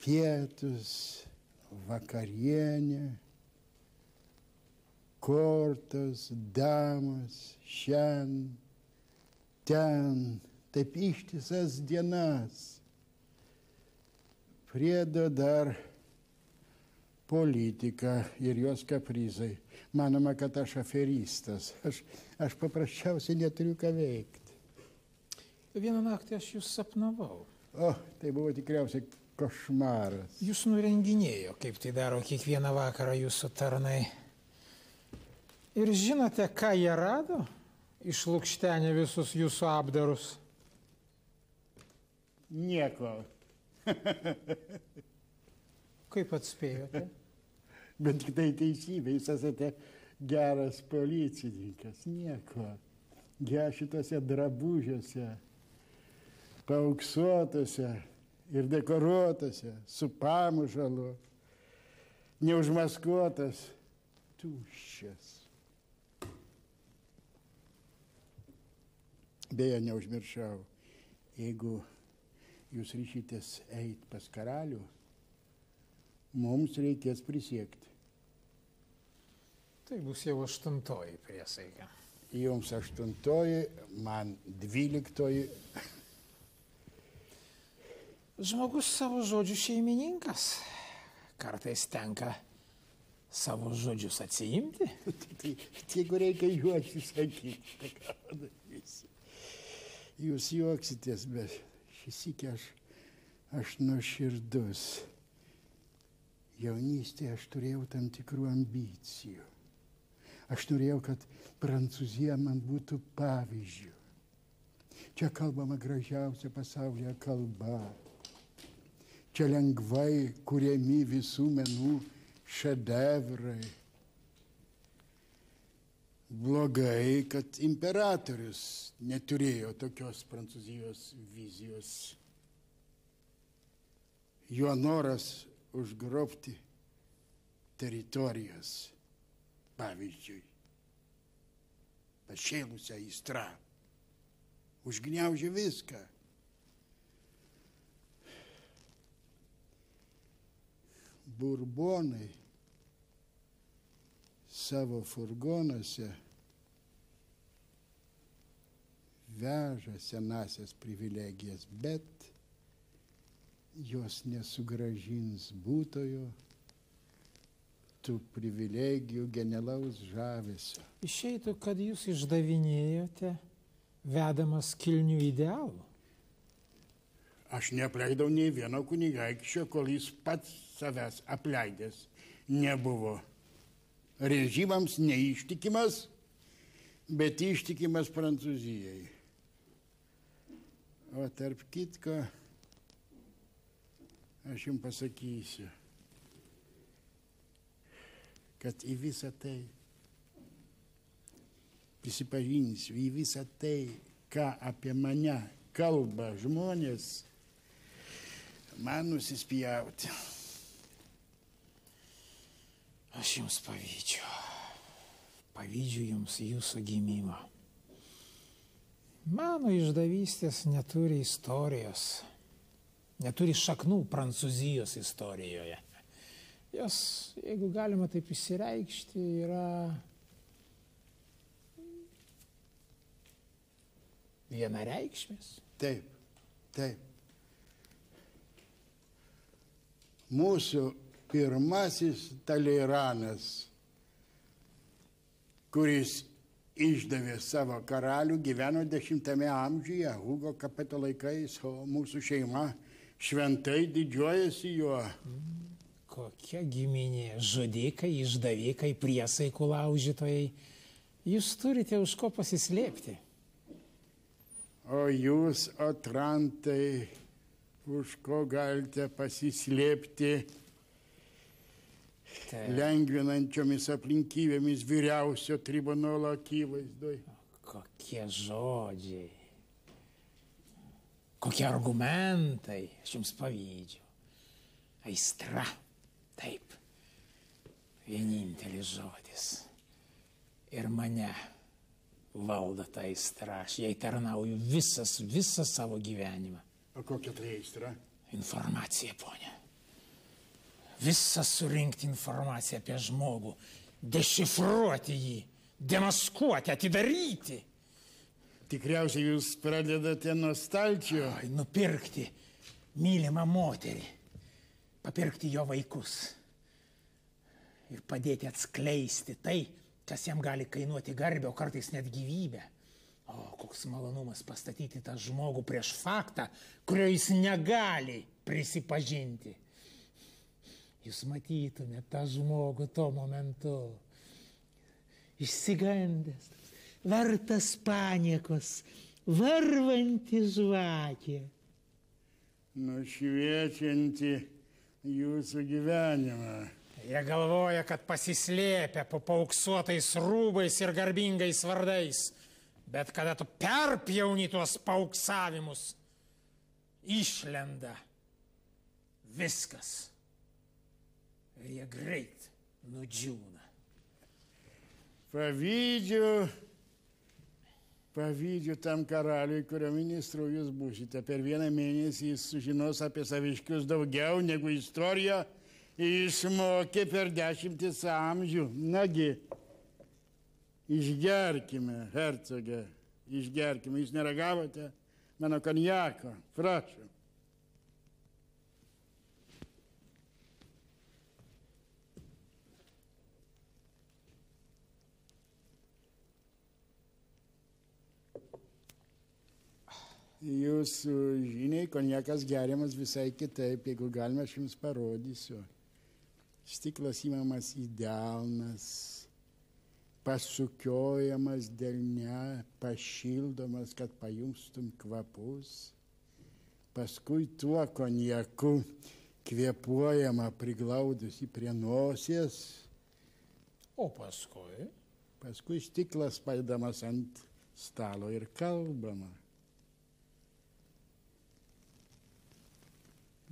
pietus, vakarienė, kortos, damos, šiandien, ten, taip ištisas dienas. Priedo dar politika ir jos kaprizai. Manoma, kad aš aferistas. Aš paprasčiausiai neturiu ką veikti. Vieną naktį aš jūs sapnavau. O, tai buvo tikriausiai košmaras. Jūs nurenginėjo, kaip tai daro kiekvieną vakarą jūsų tarnai. Ir žinote, ką jie rado? Išlukštenė visus jūsų apdarus. Nieko. Kaip atspėjote? Bet tik tai teisybė, jūs esate geras policininkas. Nieko. Ge šitose drabužiuose, paauksuotose ir dekoruotose, su pamužalu, neužmaskuotas, tuščias. Beje, neužmiršau, jeigu jūs ryšitės eit pas karalių, mums reikės prisiekti. Tai bus jau 8. priesaika. Jums 8, man 12. Žmogus savo žodžių šeimininkas. Kartais tenka savo žodžius atsiimti. Tai jeigu reikia juoktis, sakyti, tai ką padarysiu. Jūs juoksitės, bet šįsykį aš nuoširdus. Jaunystėje aš turėjau tam tikrų ambicijų. Aš norėjau, kad Prancūzija man būtų pavyzdžių. Čia kalbama gražiausia pasaulyje kalba. Čia lengvai kuriami visų menų šedevrai. Blogai, kad imperatorius neturėjo tokios Prancūzijos vizijos. Jo noras užgrobti teritorijas, pavyzdžiui, pašėlusią aistrą, užgniaužė viską. Burbonai savo furgonuose veža senasias privilegijas, bet jos nesugrąžins būtojo tų privilegijų genialaus žavesio. Išeitų, kad jūs išdavinėjote vedamas kilnių idealų. Aš neapleidau nei vieno kunigaikščio, kol jis pats savęs apleidęs nebuvo. Režimams neištikimas, bet ištikimas Prancūzijai. O tarp kitko, aš jums pasakysiu, kad į visą tai, prisipažinsiu, į visą tai, ką apie mane kalba žmonės, man nusispjauti. Aš jums pavydžiu. Pavydžiu jums jūsų gimimą. Mano išdavystės neturi istorijos. Neturi šaknų Prancūzijos istorijoje. Jos, jeigu galima taip išsireikšti, yra vienareikšmės. Taip, taip. Mūsų pirmasis Talleyrand'as, kuris išdavė savo karalių, gyveno 10 amžiuje, Hugo Capeto laikais, o mūsų šeima šventai didžiuojasi juo. Kokia giminė, žudikai, išdavikai, priesaikų laužytojai. Jūs turite už ko pasislėpti. O jūs, otrantai, už ko galite pasislėpti lengvinančiomis aplinkybėmis vyriausio tribunolo akivaizdoj. Kokie žodžiai, kokie argumentai, aš jums pavydžiu. Aistra, taip, vienintelis žodis. Ir mane valdo tą aistrą. Aš jai tarnauju visą savo gyvenimą. O kokia tai aistra? Informacija, ponia. Visą surinkti informaciją apie žmogų, dešifruoti jį, demaskuoti, atidaryti. Tikriausiai jūs pradedate nuo stalčio. Nupirkti mylimą moterį, papirkti jo vaikus ir padėti atskleisti tai, kas jam gali kainuoti garbę, o kartais net gyvybę. O koks malonumas pastatyti tą žmogų prieš faktą, kurio jis negali prisipažinti. Jūs matytumėte tą žmogų tuo momentu. Išsigandęs, vertas paniekos, varvanti žvakė. Nušviečianti jūsų gyvenimą. Jie galvoja, kad pasislėpia po paauksuotais rūbais ir garbingais vardais. Bet kada tu perpjauni tuos paauksavimus, išlenda viskas. Ir jie greit nudžiūna. Pavydžiu tam karaliui, kurio ministru jūs būsite. Per vieną mėnesį jis sužinos apie saviškius daugiau negu istorija išmokė per 10 amžių. Nagi, išgerkime, hercogė, išgerkime. Jūs neragavote mano konjako? Prašau. Jūsų žiniai, konjakas geriamas visai kitaip. Jeigu galima, aš jums parodysiu. Stiklas įmamas į delnas, pasukiojamas delne, pašildomas, kad pajustum kvapus. Paskui tuo konjaku kvėpuojama priglaudusi prie nosies. O paskui? Paskui stiklas paidamas ant stalo ir kalbama.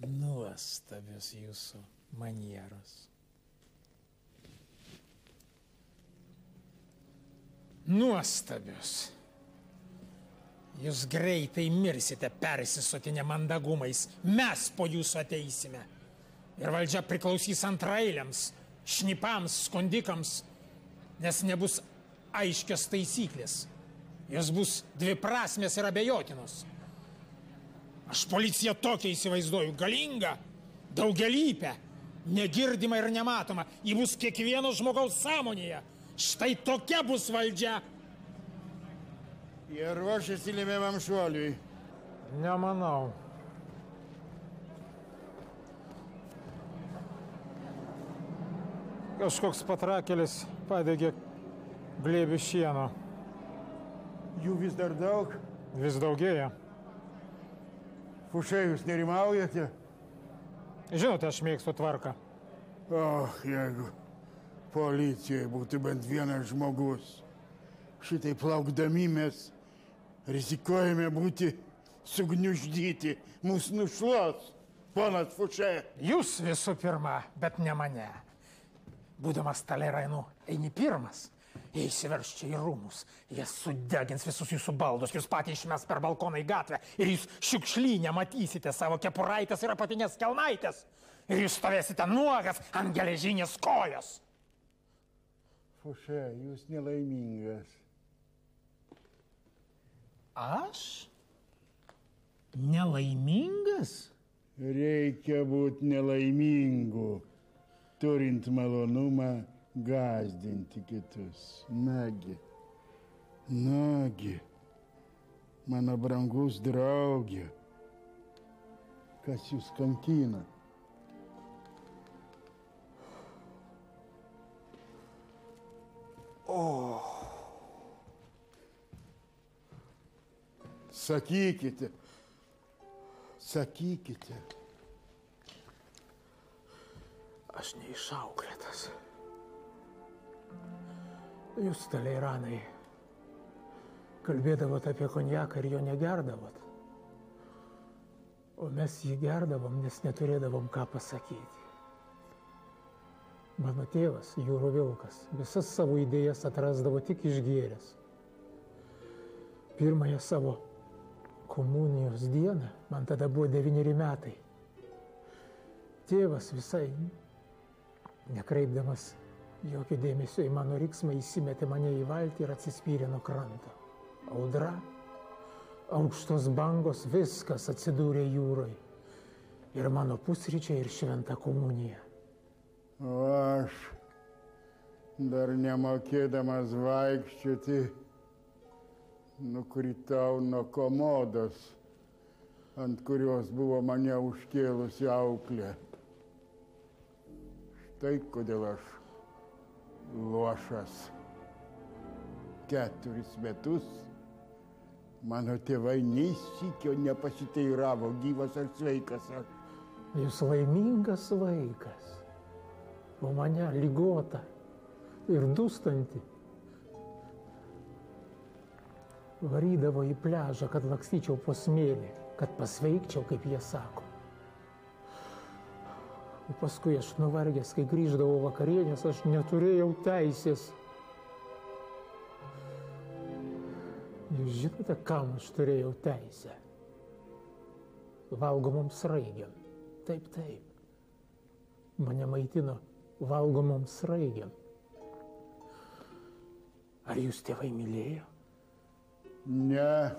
Nuostabios jūsų manieros. Nuostabios. Jūs greitai mirsite persisotinę mandagumais. Mes po jūsų ateisime. Ir valdžia priklausys antraeiliams, šnipams, skundikams, nes nebus aiškios taisyklės. Jos bus dviprasmės ir abejotinos. Aš policiją tokią įsivaizduoju, galingą, daugialypę, negirdimą ir nematomą. Ji bus kiekvieno žmogaus sąmonėje. Štai tokia bus valdžia. Jie ruošiasi lemiamam šuoliui. Nemanau. Kažkoks patrakėlis padegė glėbį šieno. Jų vis dar daug? Vis daugėja. Fušė, jūs nerimaujate? Žinote, aš mėgstu tvarką. Jeigu policijoje būtų bent vienas žmogus. Šitai plaukdami mes rizikuojame būti sugniuždyti. Mūsų nušluos, ponas Fušė. Jūs visų pirma, bet ne mane. Būdamas Talerainu, eini pirmas. Jie įsiverš čia į rūmus, jie sudegins visus jūsų baldus, jūs patys išmes per balkoną į gatvę ir jūs šiukšlyne matysite savo kepuraitės ir apatinės kelnaitės. Ir jūs stovėsite nuogas ant geležinės kojos. Fušė, jūs nelaimingas. Aš? Nelaimingas? Reikia būti nelaimingu, turint malonumą gąsdinti kitus. Nagi, mano brangus draugė, kas jūs kankina? Sakykite. Aš neišauklėtas. Jūs, Taleiranai, kalbėdavot apie konjaką ir jo negerdavot. O mes jį gerdavom, nes neturėdavom ką pasakyti. Mano tėvas, jūrų vilkas, visas savo idėjas atrasdavo tik išgėręs. Pirmąją savo komunijos dieną, man tada buvo 9 metai. Tėvas visai, nekreipdamas jokio dėmesio į mano riksmą, įsimetė mane į valtį ir atsispyrė nuo kranto. Audra, aukštos bangos, viskas atsidūrė jūroje. Ir mano pusryčiai, ir šventa komunija. O aš, dar nemokėdamas vaikščioti, nukritau nuo komodos, ant kurios buvo mane užkėlusi auklė. Štai kodėl aš luošas. 4 metus mano tėvai nei sykio nepasiteiravo, gyvas ar sveikas aš. Jūs laimingas vaikas, o mane ligota ir dūstanti. Varydavo į pliažą, kad lakstyčiau po smėlį, kad pasveikčiau, kaip jie sako. O paskui aš nuvargęs, kai grįždavau vakarienės, aš neturėjau teisės. Jūs žinote, kam aš turėjau teisę? Valgomom sraigiam. Taip, taip. Mane maitino valgomom sraigiam. Ar jūs tėvai mylėjo? Ne.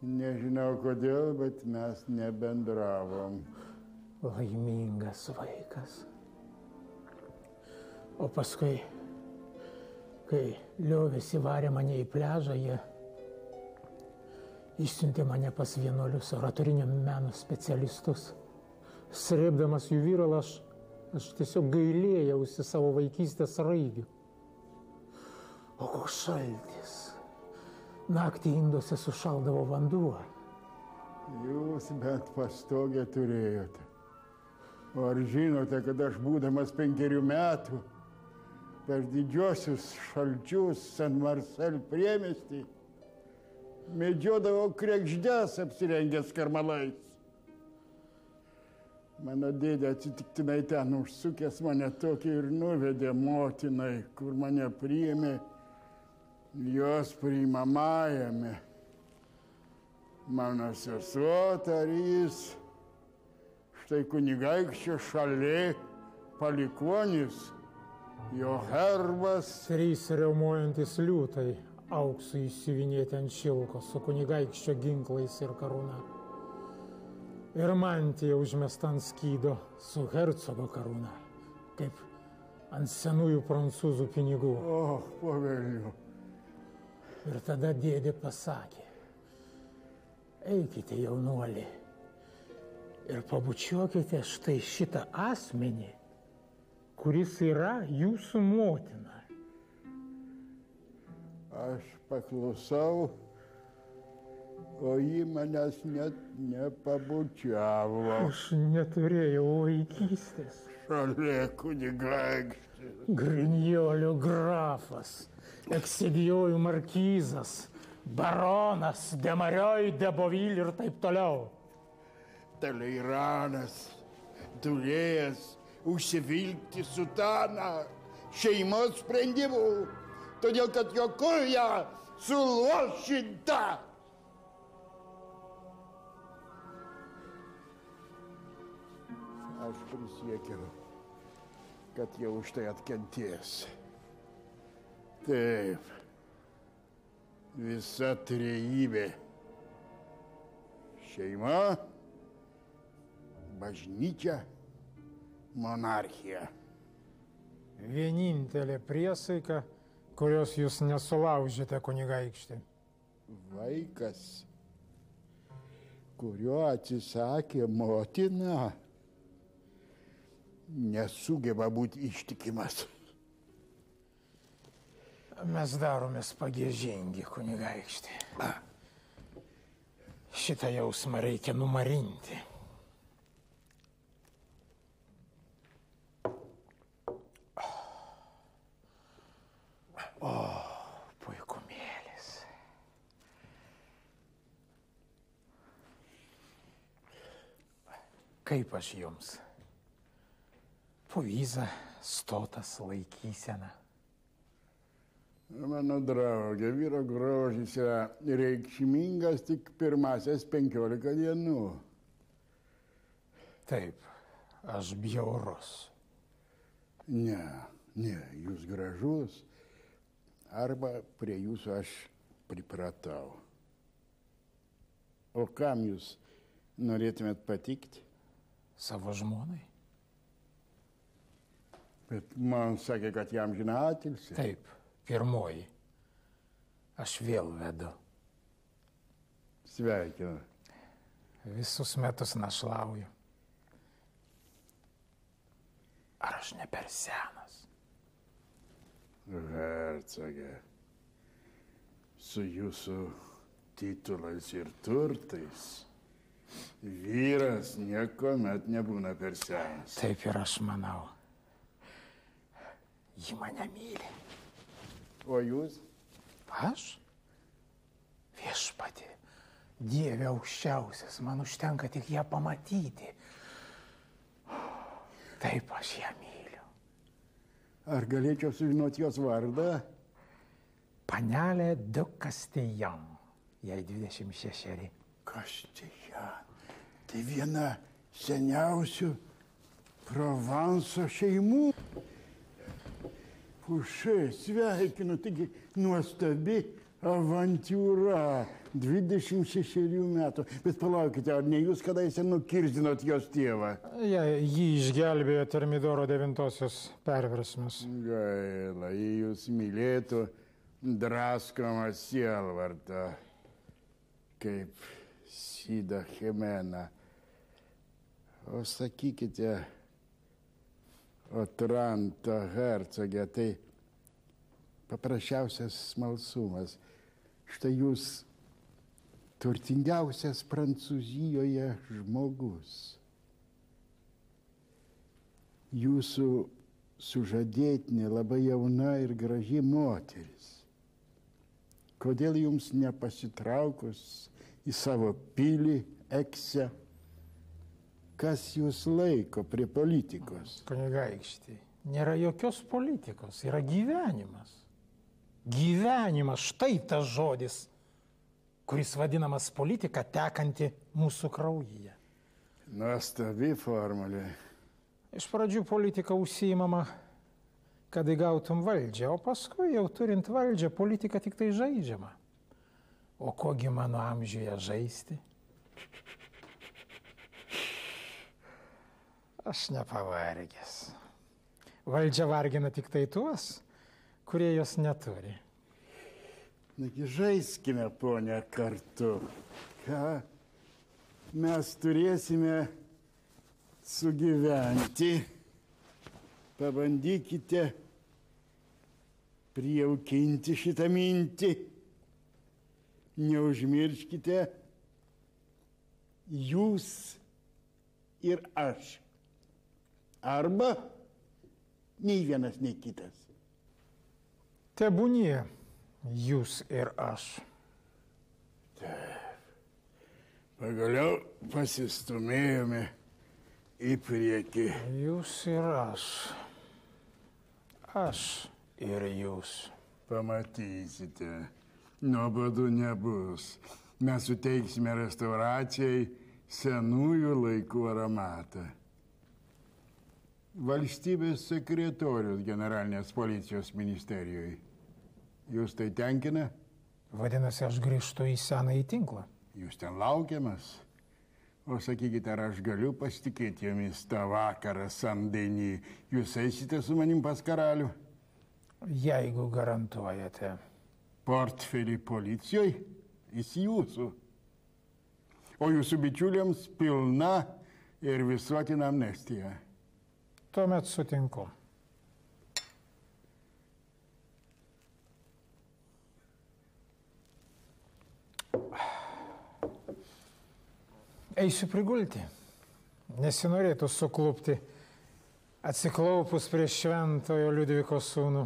Nežinau kodėl, bet mes nebendravom. Laimingas vaikas. O paskui, kai liovėsi varė mane į pliažą, jie išsiuntė mane pas vienuolius, oratorinio meno specialistus. Srėbdamas jų viralą, aš tiesiog gailėjausi savo vaikystės raigių. O koks šaltis. Naktį induose sušaldavo vanduo. Jūs bent pastogę turėjote. O ar žinote, kad aš būdamas 5 metų per didžiosius šalčius San Marcel priemiestį medžiodavau kregždes apsirengęs karmalais. Mano dėdė atsitiktinai ten užsukęs mane tokį ir nuvedė motinai, kur mane priėmė jos priimamajame. Mano sesuo Tarys, štai kunigaikščio šalė palikuonis, jo herbas. 3 riaumojantis liūtai, auksu įsiuvinėti ant šilko, su kunigaikščio ginklais ir karūna. Ir mantija užmesta ant skydo su hercogo karūna, kaip ant senųjų prancūzų pinigų. O, pavelniu. Ir tada dėdė pasakė: eikite, jaunuoli, ir pabučiuokite štai šitą asmenį, kuris yra jūsų motina. Aš paklusau, o ji manęs net nepabučiavo. Aš neturėjau vaikystės. Šalia kunigaikštis. Grignolio grafas, Eksidijojų markizas, baronas, Demarioj, Debovil ir taip toliau. Taleiranas, turėjęs užsivilkti sutaną šeimos sprendimu, todėl kad jo koja suluošinta. Aš prisiekiau, kad jau už tai atkentės. Taip, visa trejybė. Šeima, bažnyčia, monarchija. Vienintelė priesaika, kurios jūs nesulaužėte, kunigaikšti. Vaikas, kurio atsisakė motina, nesugeba būti ištikimas. Mes daromės pagiežingi, kunigaikšti. Šitą jausmą reikia numarinti. O, puikumėlis. Kaip aš jums? Povyza, stotas, laikysena. Mano draugė, vyro grožis yra reikšmingas tik pirmasias 15 dienų. Taip, aš bjaurus. Ne, jūs gražus. Arba prie jūsų aš pripratau. O kam jūs norėtumėt patikti? Savo žmonai. Bet man sakė, kad jam žina atilsi. Taip, pirmoji. Aš vėl vedu. Sveikinu. Visus metus našlauju. Ar aš ne per senas? Hercogė, su jūsų titulais ir turtais vyras niekuomet nebūna per senas. Taip ir aš manau. Ji mane myli. O jūs? Aš? Viešpatie, Dieve aukščiausias, man užtenka tik ją pamatyti. Taip aš ją myliu. Ar galėčiau sužinoti jos vardą? Panelė de Castillon, jai 26. Castillon. Tai viena seniausių Provanso šeimų. Pušai, sveikinu, taigi nuostabi avantiūra. 26 metų. Bet palaukite, ar ne jūs kadaise nukirzdinot jos tėvą? Jį išgelbėjo Termidoro 9-osios perversmas. Gaila, jei jūs mylėtų draskomą sielvartą, kaip Sida Jimena. O sakykite, Otranto hercogė, tai paprasčiausias smalsumas. Štai jūs turtingiausias Prancūzijoje žmogus. Jūsų sužadėtinė labai jauna ir graži moteris. Kodėl jums nepasitraukus į savo pilį, Eksę? Kas jūs laiko prie politikos? Kunigaikšti, nėra jokios politikos, yra gyvenimas. Gyvenimas, štai tas žodis, kuris vadinamas politika tekanti mūsų kraujyje. Nuostabi formulė. Iš pradžių politika užsiimama, kad įgautum valdžią, o paskui jau turint valdžią, politika tik tai žaidžiama. O kogi mano amžiuje žaisti? Aš nepavargęs. Valdžia vargina tik tai tuos, kurie jos neturi. Nagi žaiskime, ponia, kartu. Ką? Mes turėsime sugyventi. Pabandykite prijaukinti šitą mintį. Neužmirškite, jūs ir aš. Arba nei vienas, nei kitas. Tebūnie jūs ir aš. Taip. Pagaliau pasistumėjome į priekį. Jūs ir aš. Aš ir jūs. Pamatysite, nuobodu nebus. Mes suteiksime restauracijai senųjų laikų aromatą. Valstybės sekretorius generalinės policijos ministerijoje. Jūs tai tenkina? Vadinasi, aš grįžtu į senąjį tinklą. Jūs ten laukiamas? O sakykite, ar aš galiu pasitikėti jumis tą vakarą Sandenį? Jūs eisite su manim pas karalių? Jeigu garantuojate. Portfelį policijoje? Jis jūsų. O jūsų bičiuliams pilna ir visuotina amnestija. Tuomet sutinku. Eisiu prigulti. Nesinorėtų suklupti, atsiklaupus prieš šventojo Liudviko sūnų.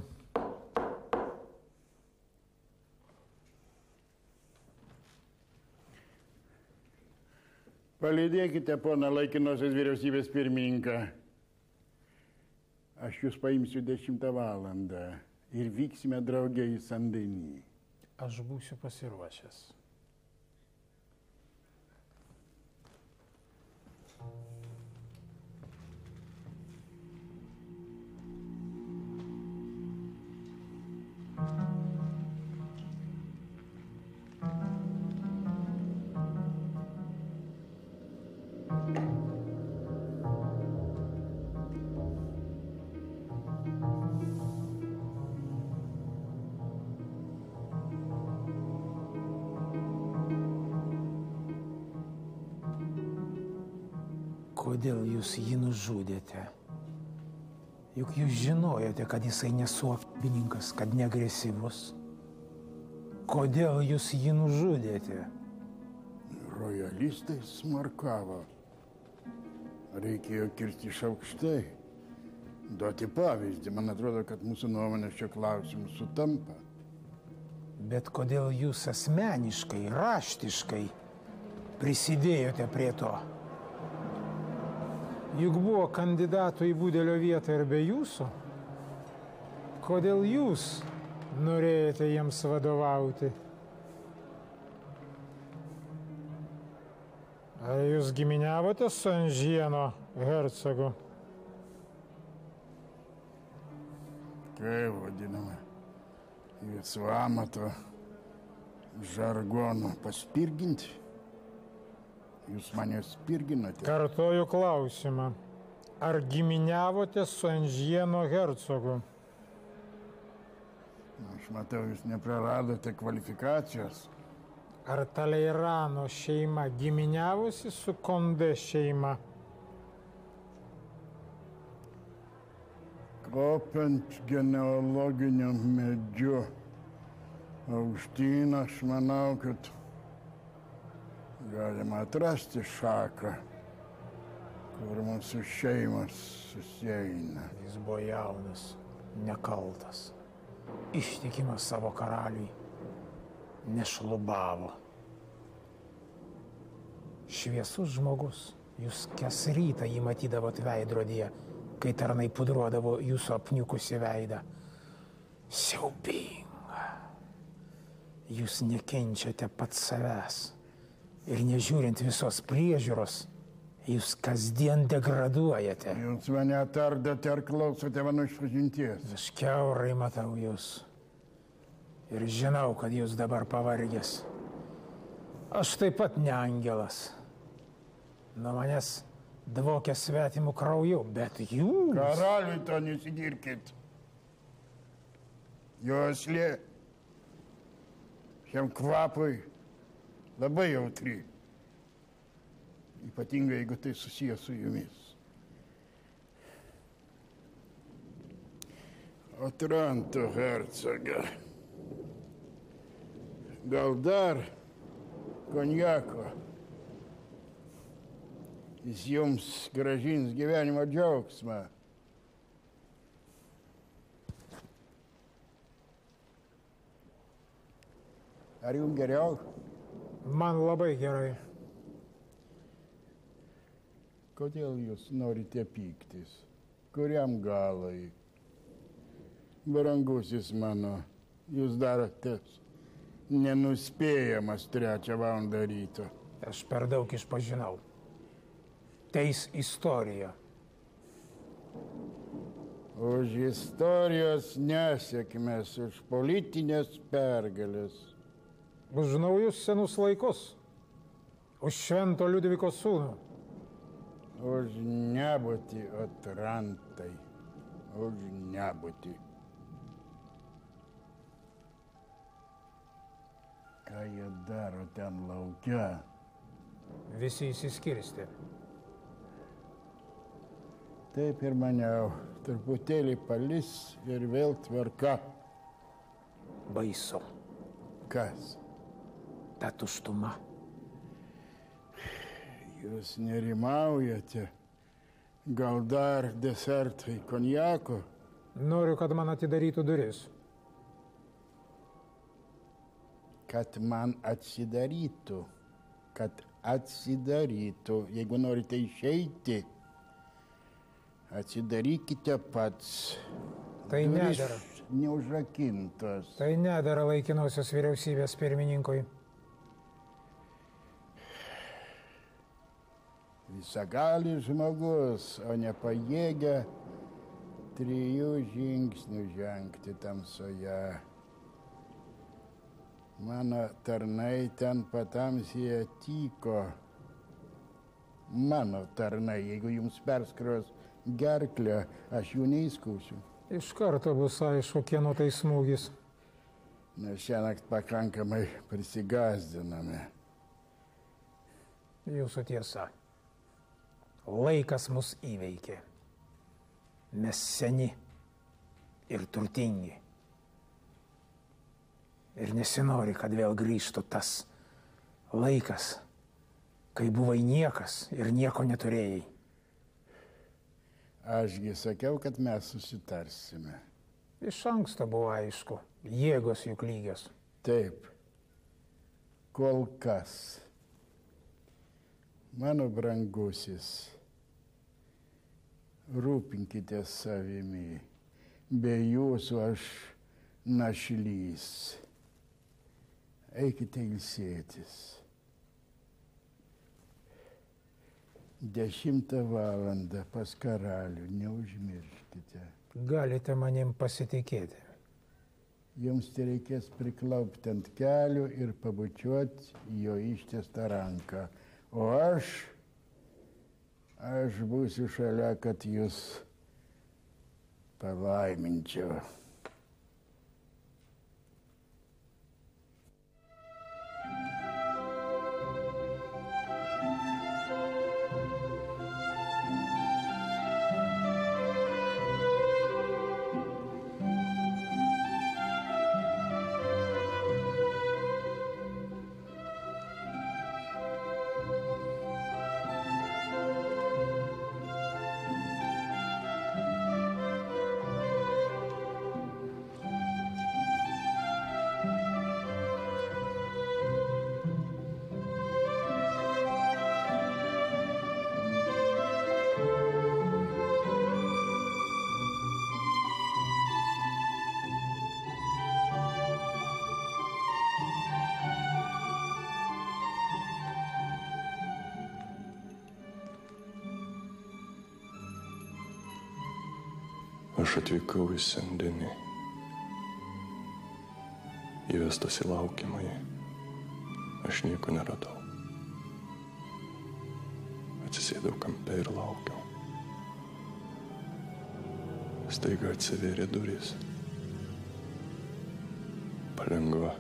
Palydėkite poną laikinosios vyriausybės pirmininką. Aš jūs paimsiu 10 valandą. ir vyksime draugė į Sandainį. Aš būsiu pasiruošęs. Kodėl jūs jį nužudėte? Juk jūs žinojote, kad jisai nesuopininkas, kad neagresyvus. Kodėl jūs jį nužudėte? Rojalistai smarkavo. Reikėjo kirsti iš aukštai. Duoti pavyzdį. Man atrodo, kad mūsų nuomonės šio klausimu sutampa. Bet kodėl jūs asmeniškai, raštiškai prisidėjote prie to? Juk buvo kandidatų į Budelio vietą ir be jūsų. Kodėl jūs norėjote jiems vadovauti? Ar jūs giminiavote su Anžieno hercogu? Kaip vadinama, jūsų amato žargonu paspirginti? Jūs mane spirginote? Kartoju klausimą. Ar giminiavote su Anžieno hercogu? Aš matau, jūs nepraradote kvalifikacijos. Ar Taleirano šeima giminiavosi su Konde šeima? Kopiant genealoginiu medžiu aukštyn, aš manau, kad galima atrasti šaką, kur mūsų šeimos susieina. Jis buvo jaunas, nekaltas, ištikimas savo karaliui, nešlubavo. Šviesus žmogus, jūs kas rytą jį matydavot veidrodyje, kai tarnai pudruodavo jūsų apniukusį veidą. Siaubinga. Jūs nekenčiate pats savęs. Ir nežiūrint visos priežiūros, jūs kasdien degraduojate. Jūs mane tardote ar klausote mano išpažinties? Aš kiaurai matau jūs. Ir žinau, kad jūs dabar pavargęs. Aš taip pat ne angelas. Nuo manęs dvokia svetimų krauju, bet jūs... Karaliui to nesigirkit. Jo aslė šiam kvapui labai jautri. Ypatingai, jeigu tai susijęs su jumis. Otranto hercogą. Gal dar konjako. Jis jums grąžins gyvenimo džiaugsmą. Ar jums geriau? Man labai gerai. Kodėl jūs norite pyktis? Kuriam galai? Brangusis mano, jūs darote nenuspėjamas 3 valandą ryto. Aš per daug išpažinau. Teis istorija. Už istorijos nesėkmės, už politinės pergalės. Už naujus senus laikus. Už Švento Liudviko sūnų. Už nebūtį, Otrantai. Už nebūtį. Ką jie daro ten laukia? Visi įsiskirstė. Taip ir maniau, truputėlį palis ir vėl tvarka. Baisu. Kas? Ta tuštuma. Jūs nerimaujate? Gal dar desertai konjako? Noriu, kad man atidarytų duris. Kad man atsidarytų. Kad atsidarytų. Jeigu norite išeiti, atsidarykite pats. Tai nedera. neužrakintos. Tai nedara laikinosios vyriausybės pirmininkui. Visagalis žmogus, o nepajėgia 3 žingsnių žengti tamsoje. Mano tarnai ten patamsyje tyko. Mano tarnai, jeigu jums perskros gerklę, aš jų neįskausiu. Iš karto bus aišku, kieno tai smūgis. Nes šiąnakt pakankamai prisigazdiname. Jūsų tiesa. Laikas mus įveikė. Mes seni ir turtingi. Ir nesinori, kad vėl grįžtų tas laikas, kai buvai niekas ir nieko neturėjai. Ašgi sakiau, kad mes susitarsime. Iš anksto buvo aišku, jėgos juk lygios. Taip, kol kas. Mano brangusis, rūpinkitės savimi. Be jūsų aš našlys. Eikite ilsėtis. 10 valandą pas karalių, neužmirškite. Galite manim pasitikėti. Jums tai reikės priklaupti ant kelių ir pabučiuoti jo ištiestą ranką. O aš būsiu šalia, kad jūs palaiminčiau. Aš atvykau į Sendenį, įvestas į laukiamąjį. Aš nieko neradau. Atsisėdau kampe ir laukiau. Staiga atsivėrė durys. Palengva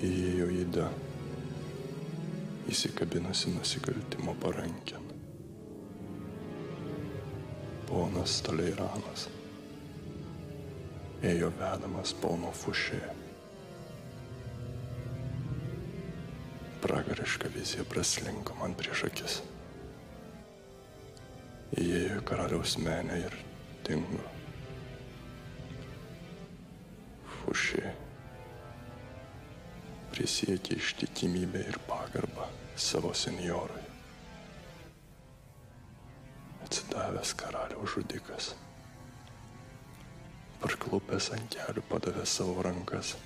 įėjo Ida, įsikabinusi nusikaltimo parankėn. Ponas Taleiranas ėjo vedamas pono Fušė. Pragariška vizija praslinko man prieš akis. Įėjo karaliaus menę ir dingo. Fušė prisiekė ištikimybę ir pagarbą savo senjorui. Atsidavęs karaliaus žudikas, parklupęs ant kelių padavė savo rankas,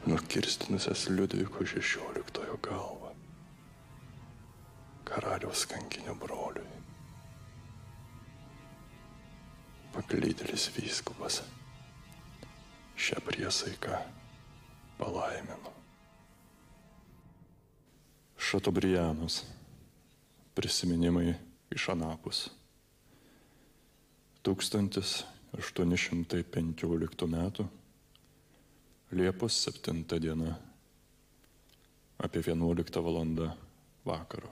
nukirstinusias Liudviko XVI galvą, karaliaus kankinio broliui. Paklydėlis vyskupas šią priesaiką palaimino. Šatobrianas. Prisiminimai iš anapus. 1815 metų, Liepos 7 diena, apie 11 valandą vakaro.